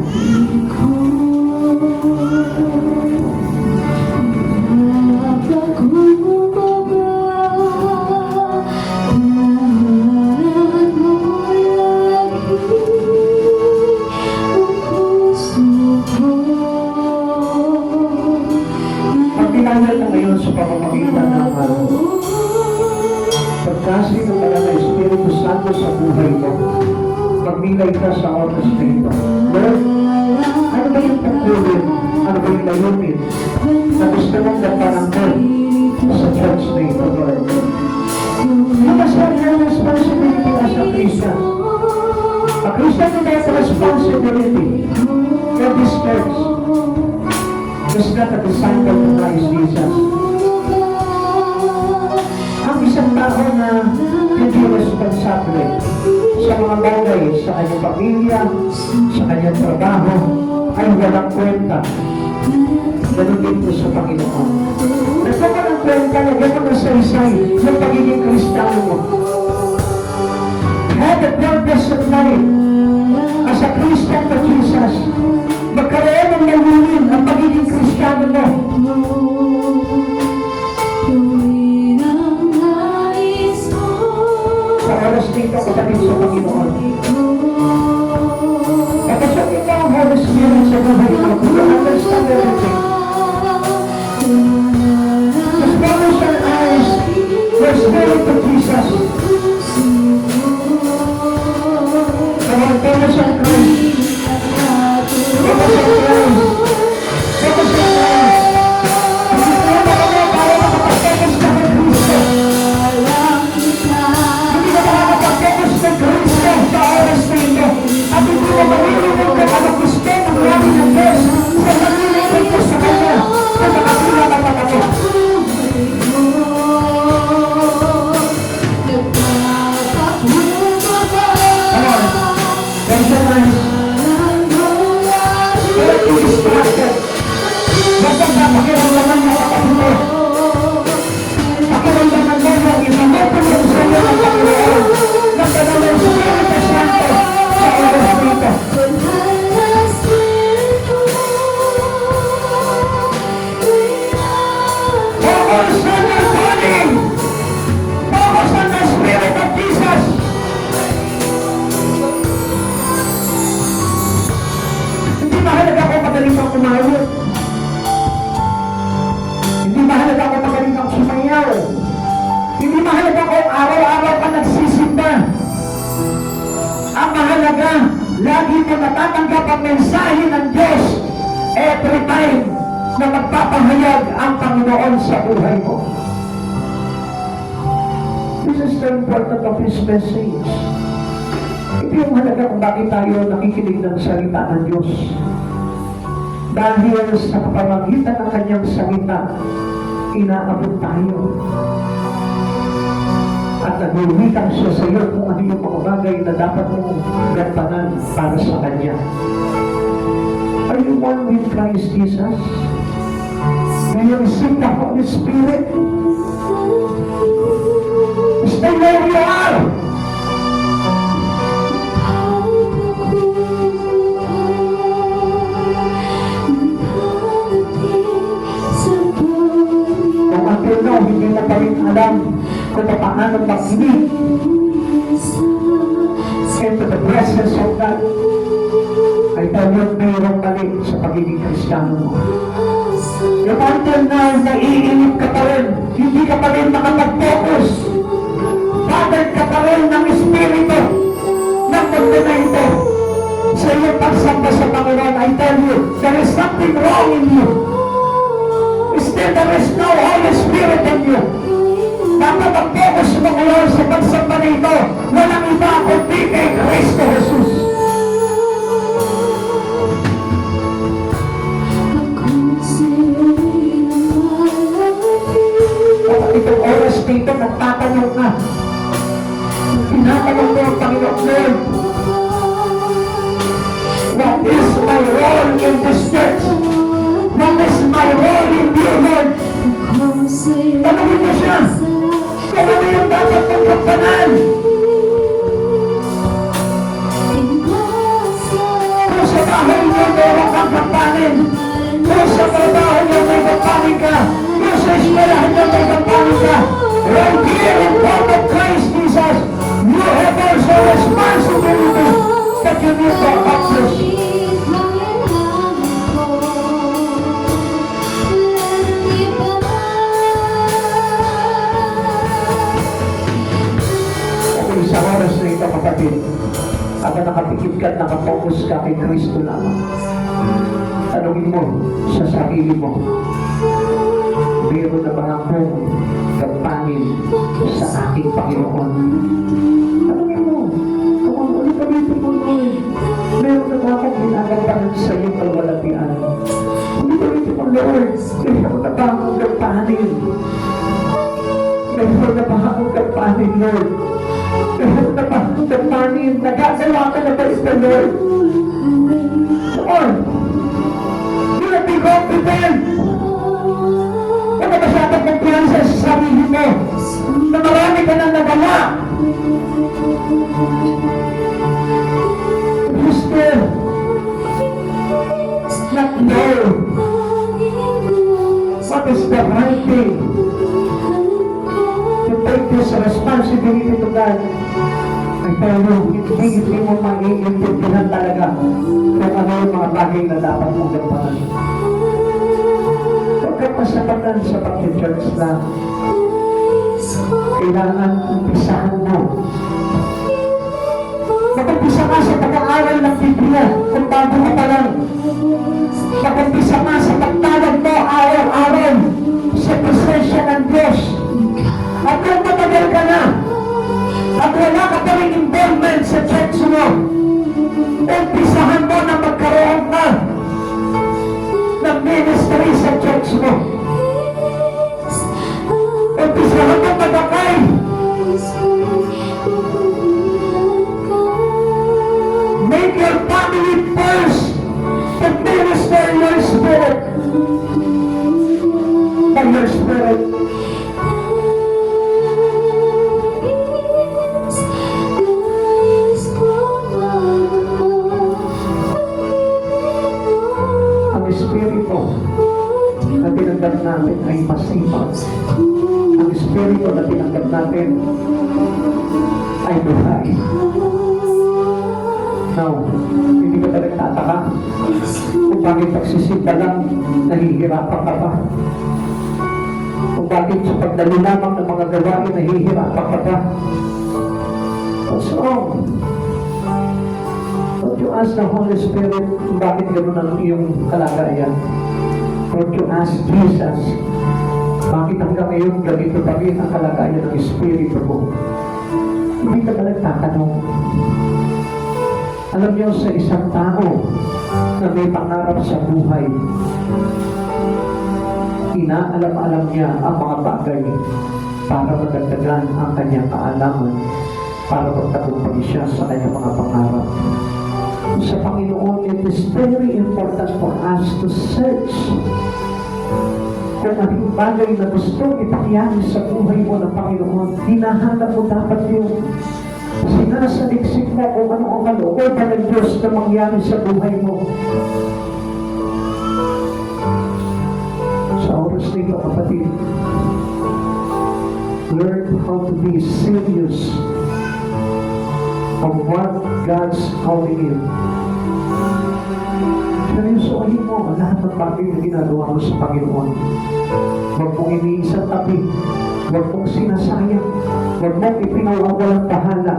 Pagkilala ka ngayon sa pamamagitan ng pagkasi ng Banal na Espiritu Santo sa buhay mo, magnilay ka sa oras na ito. Lord, ano ba yung tungkulin? Ano ba yung layunin na gusto mong naparanggan sa church na ito, Lord? Ano ba sa your responsibility as a Christian? A Christian has a responsibility for this church. Is not a disciple of Christ Jesus. Ang isang tao na hindi responsable sa mga bagay sa kanyang pamilya, sa kanyang trabaho, ay walang kwenta. Ganun din po sa Panginoon. Nagkakalang kwenta na gano'n na sa-isay yung pagiging Kristiyano mo. Have a purpose of life as a Christian to Jesus. Magkaroon ng layunin ang pagiging Kristiyano mo. Sa oras dito, kapatid sa Panginoon. Kapasok ito ang Holy Spirit sa buhay mo. You understand everything. Just focus your eyes. Your spirit to Jesus. Come on, focus on Christ. Focus on Christ. Focus on Christ. Hindi na kami tayo makapag-focus na kay Kristo. Hindi na makapag-focus na Kristo sa oras na ito. At hindi na maririnig ka na gusto ng lagi ng Diyos sa maririnig ko sa Kanya na nakapila ka pa ako. Come on. There's a nice distracted. Basta sa pakiramdaman mo kapatid. Pakiramdaman mo na ipamopan mo sa iyo ng Panginoon na Banal na Espiritu Santo sa oras dito. Focus on your calling. Focus on the Spirit of Jesus. Hindi mahalaga kung magaling kang kumawit. Hindi mahalaga kung magaling kang sumayaw. mo natatanggap ang mensahe ng Diyos every time na magpapahayag ang Panginoon sa buhay mo. This is the importance of His message. Ito yung halaga kung bakit tayo nakikinig ng salita ng Diyos. Dahil sa pamamagitan ng kanyang salita, inaabot tayo. At nagwiwitan siya sa iyo kung ano yung mga bagay na dapat mong gampanan para sa Kanya. Are you one with Christ Jesus? Do you receive the Holy Spirit? Stay where you are! Kung until now, hindi mo pa rin alam kung paano makinig into the presence of God, ay talagang mayroong mali sa pagiging Kristiyano mo. Yung until now, naiinip ka pa rin, hindi ka pa rin nakapag-focus, bothered ka pa rin ng Espiritu ng mundo na ito. Sa iyong pagsamba sa Panginoon, I tell you, there is something wrong in you. Still, there is no Holy Spirit in you. Dapat mag-focus mo ngayon sa pagsamba na ito, walang iba kundi kay Kristo Jesus. Kapag itong oras dito, nagtatanong na. Tinatanong mo ang Panginoon, Lord, what is my role in this church? What is my role in you, Lord? Tanongin mo siya, kung ano yung dapat mong kapanan? Kung sa bahay mo, meron kang kapanin. Kung sa trabaho mo, may kapanin ka. Kung sa eskwelahan mo, may kapanin ka. Right here in front of Christ Jesus, you have also responsibility that you need to accomplish. Sa oras na ito, kapatid, habang nakapikit ka at nakapokus ka kay Kristo lamang, tanungin mo sa sarili mo, meron na ba akong kapanin sa aking Panginoon? Tanungin mo, kung ano gamitin mo, Lord, meron na ba akong ginagampanan sa iyong kalwalatian? Hindi gamitin mo, Lord, meron na ba akong kapanin? Meron na ba akong kapanin, Lord? Meron na ba akong kapanin? Nagagawa ka na ba ito, Lord? Lord, do not be confident. Huwag ka masyadong kumpiyansa sa sarili mo na marami ka na nagawa. You still not know what is the right thing. To take this responsibility to God. I tell you, hindi mo maiintindihan talaga kung ano yung mga bagay na dapat mong gampanan. Huwag ka pasapatan sa pag-church na kailangan umpisahan mo. Mag-umpisa ka sa pag-aaral ng Biblia kung bago mo pa lang. Mag-umpisa ka sa pagtawag mo araw-araw sa presensya ng Diyos. At kung matagal ka na, at wala ka pa rin involvement sa church mo, umpisahan mo na magkaroon ka ng ministry sa church mo. Umpisahan mo magakay. Make your family first to minister your spirit. By your spirit. Na tinanggap natin ay masipag. Ang Espiritu na tinanggap natin ay buhay. Now, hindi ka talagang tataka kung bakit pagsisimba lang nahihirapan ka pa. Kung bakit sa pagdali lamang ng mga gawain nahihirapan ka pa. What's wrong? Don't you ask the Holy Spirit kung bakit gano'n ang iyong kalagayan? Don't you ask Jesus, bakit hanggang ngayon ganito pa rin ang kalagayan ng Espiritu mo? Hindi ka ba nagtatanong? Alam niyo, sa isang tao na may pangarap sa buhay, inaalam-alam niya ang mga bagay para madagdagan ang kanyang kaalaman, para magtagumpay siya sa kanyang mga pangarap. Sa Panginoon, it is very important for us to search kung anong bagay na gusto ipangyari sa buhay mo ng Panginoon. Hinahanap mo dapat yung sinasaliksik mo kung ano ang kalooban ng Diyos na mangyari sa buhay mo. Sa oras nito, kapatid, learn how to be serious of what God's calling you. Seryosohin mo ang lahat ng bagay na ginagawa mo sa Panginoon. Huwag mong iniisang tabi. Huwag mong sinasayang. Huwag mong ipinawawalang bahala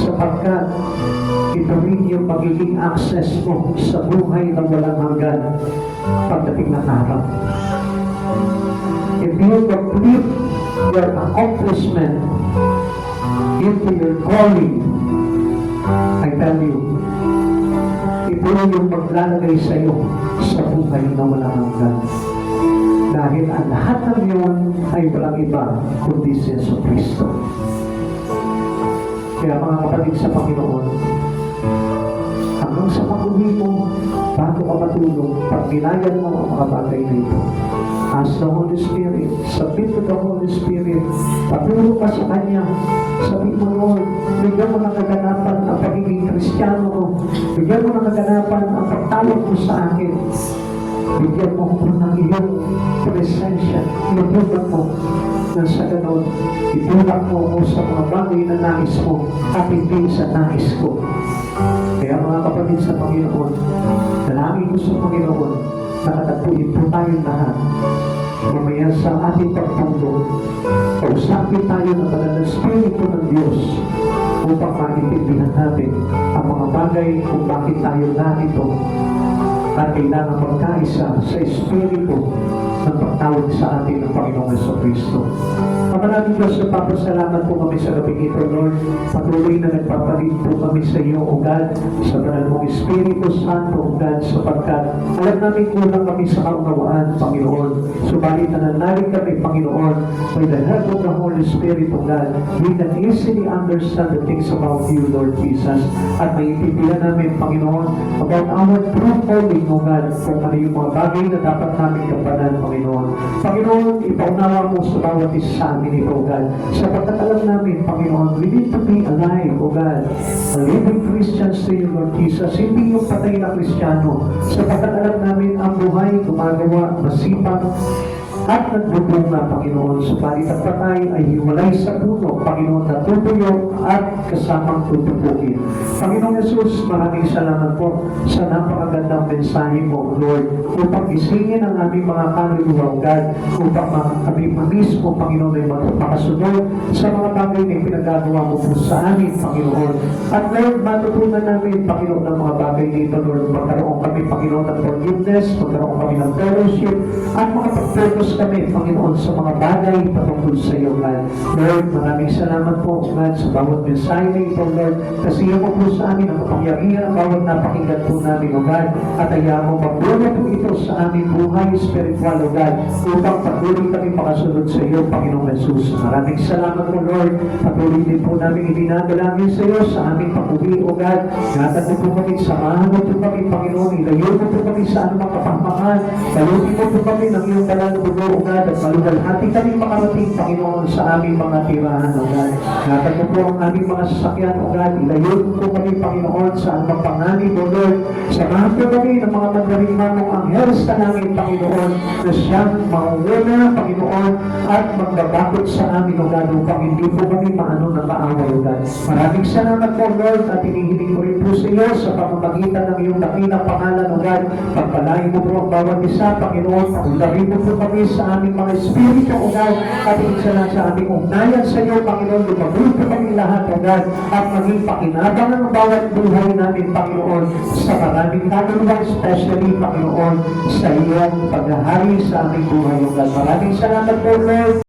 sapagkat ito rin yung magiging access mo sa buhay na walang hanggan pagdating ng araw. If you complete your accomplishment into your calling, I tell you, ito yung maglalagay sa iyo sa buhay na walang hanggan. Dahil ang lahat ng yun ay walang iba kundi si Yesu Cristo. Kaya mga kapatid sa Panginoon, hanggang sa pag-uwi mo, bago ka matulog, pag binayan mo ang mga bagay na ito, ask the Holy Spirit, submit to the Holy Spirit, patulog ka sa Kanya, sabi mo, Lord, bigyan mo ng kaganapan ang pagiging Kristiyano ko, bigyan mo ng kaganapan ang pagtawag mo sa akin, bigyan mo ko ng iyong presensya, inubugan mo, na sa ganon, itulak mo ako sa mga bagay na nais mo at hindi sa nais ko. Kaya mga kapatid sa Panginoon, dalangin ko sa Panginoon, nakatagpuin po tayong lahat. Mamaya sa ating pagtulog, kausapin tayo ng banal na Espiritu ng Diyos upang maintindihan natin ang mga bagay kung bakit tayo narito at kailangan magkaisa sa Espiritu ng pagtawag sa atin ng Panginoong Jesucristo. Maraming Diyos, nagpapasalamat po kami sa gabi ito, Lord. Patuloy na nagpapalit po kami sa iyo, O God, sa banal mong Espiritu Santo, O God, sapagkat alam namin kulang kami sa kaunawaan, Panginoon. Subalit na nanalig kami, Panginoon, by the help of the Holy Spirit, O God, we can easily understand the things about you, Lord Jesus. At maiintindihan namin, Panginoon, about our true calling, O God, kung ano yung mga bagay na dapat namin kapanan, Panginoon. Panginoon, ipaunawa mo sa bawat isa sa amin ito, O God. Sapagkat alam namin, Panginoon, we need to be alive, O God. A living Christians to you, Lord Jesus. Hindi yung patay na Kristiyano. Sapagkat alam namin ang buhay, gumagawa, masipag, at nagbubunga, Panginoon. Subalit ang patay ay hiwalay sa puno, Panginoon, na tutuyo at kasamang tutupukin. Panginoon Jesus, maraming salamat po sa napakagandang mensahe mo, Lord, upang isingin ang aming mga kaluluwa, God, upang kami mismo, Panginoon, ay magpakasunod sa mga bagay na pinagagawa mo po sa amin, Panginoon. At Lord, matutunan namin, Panginoon, ng mga bagay dito, Lord, magkaroon kami, Panginoon, ng forgiveness, magkaroon kami ng fellowship, at makapag-focus kami, Panginoon, sa mga bagay patungkol sa iyo, God. Lord, maraming salamat po, God, sa bawat mensahe na ito, Lord, kasi iyo po sa amin ang kapangyarihan, bawat napakinggan po namin, O God, at ayaw mo magbunga po ito sa aming buhay spiritual, O God, upang patuloy kami makasunod sa iyo, Panginoong Jesus. Maraming salamat po, Lord. Patuloy din po namin idinadalangin sa iyo sa aming pag-uwi, O God. Ingatan mo po kami, samahan mo po kami, Panginoon, ilayo mo po kami sa anumang kapahamakan, talutin mo po kami ng iyong banal na bugo, O God, at maluwalhati kami makarating, Panginoon, sa aming mga tirahan, O God. Ingatan mo po ang aming mga sasakyan, O God. Ilayo mo po kami, Panginoon, sa anumang panganib, O Lord. Samahan po kami ng mga magaling manong anghels na namin, Panginoon, na siyang mauuna, Panginoon, at magbabakot sa amin, O God, upang hindi po kami maano na maaway, O God. Maraming salamat po, Lord, at hinihiling ko rin po sa iyo sa pamamagitan ng iyong dakilang pangalan, O God. Pagpalain mo po ang bawat isa, Panginoon. Pagpalain mo po kami sa aming mga espiritu, O God, at isa lang sa aming ugnayan sa iyo, Panginoon, lumagulo po kami lahat, O God, at maging pakinabang ang bawat buhay namin, Panginoon, sa maraming kaluluwa, especially, Panginoon, sa iyong paghahari sa aming buhay, O God. Maraming salamat po, Lord.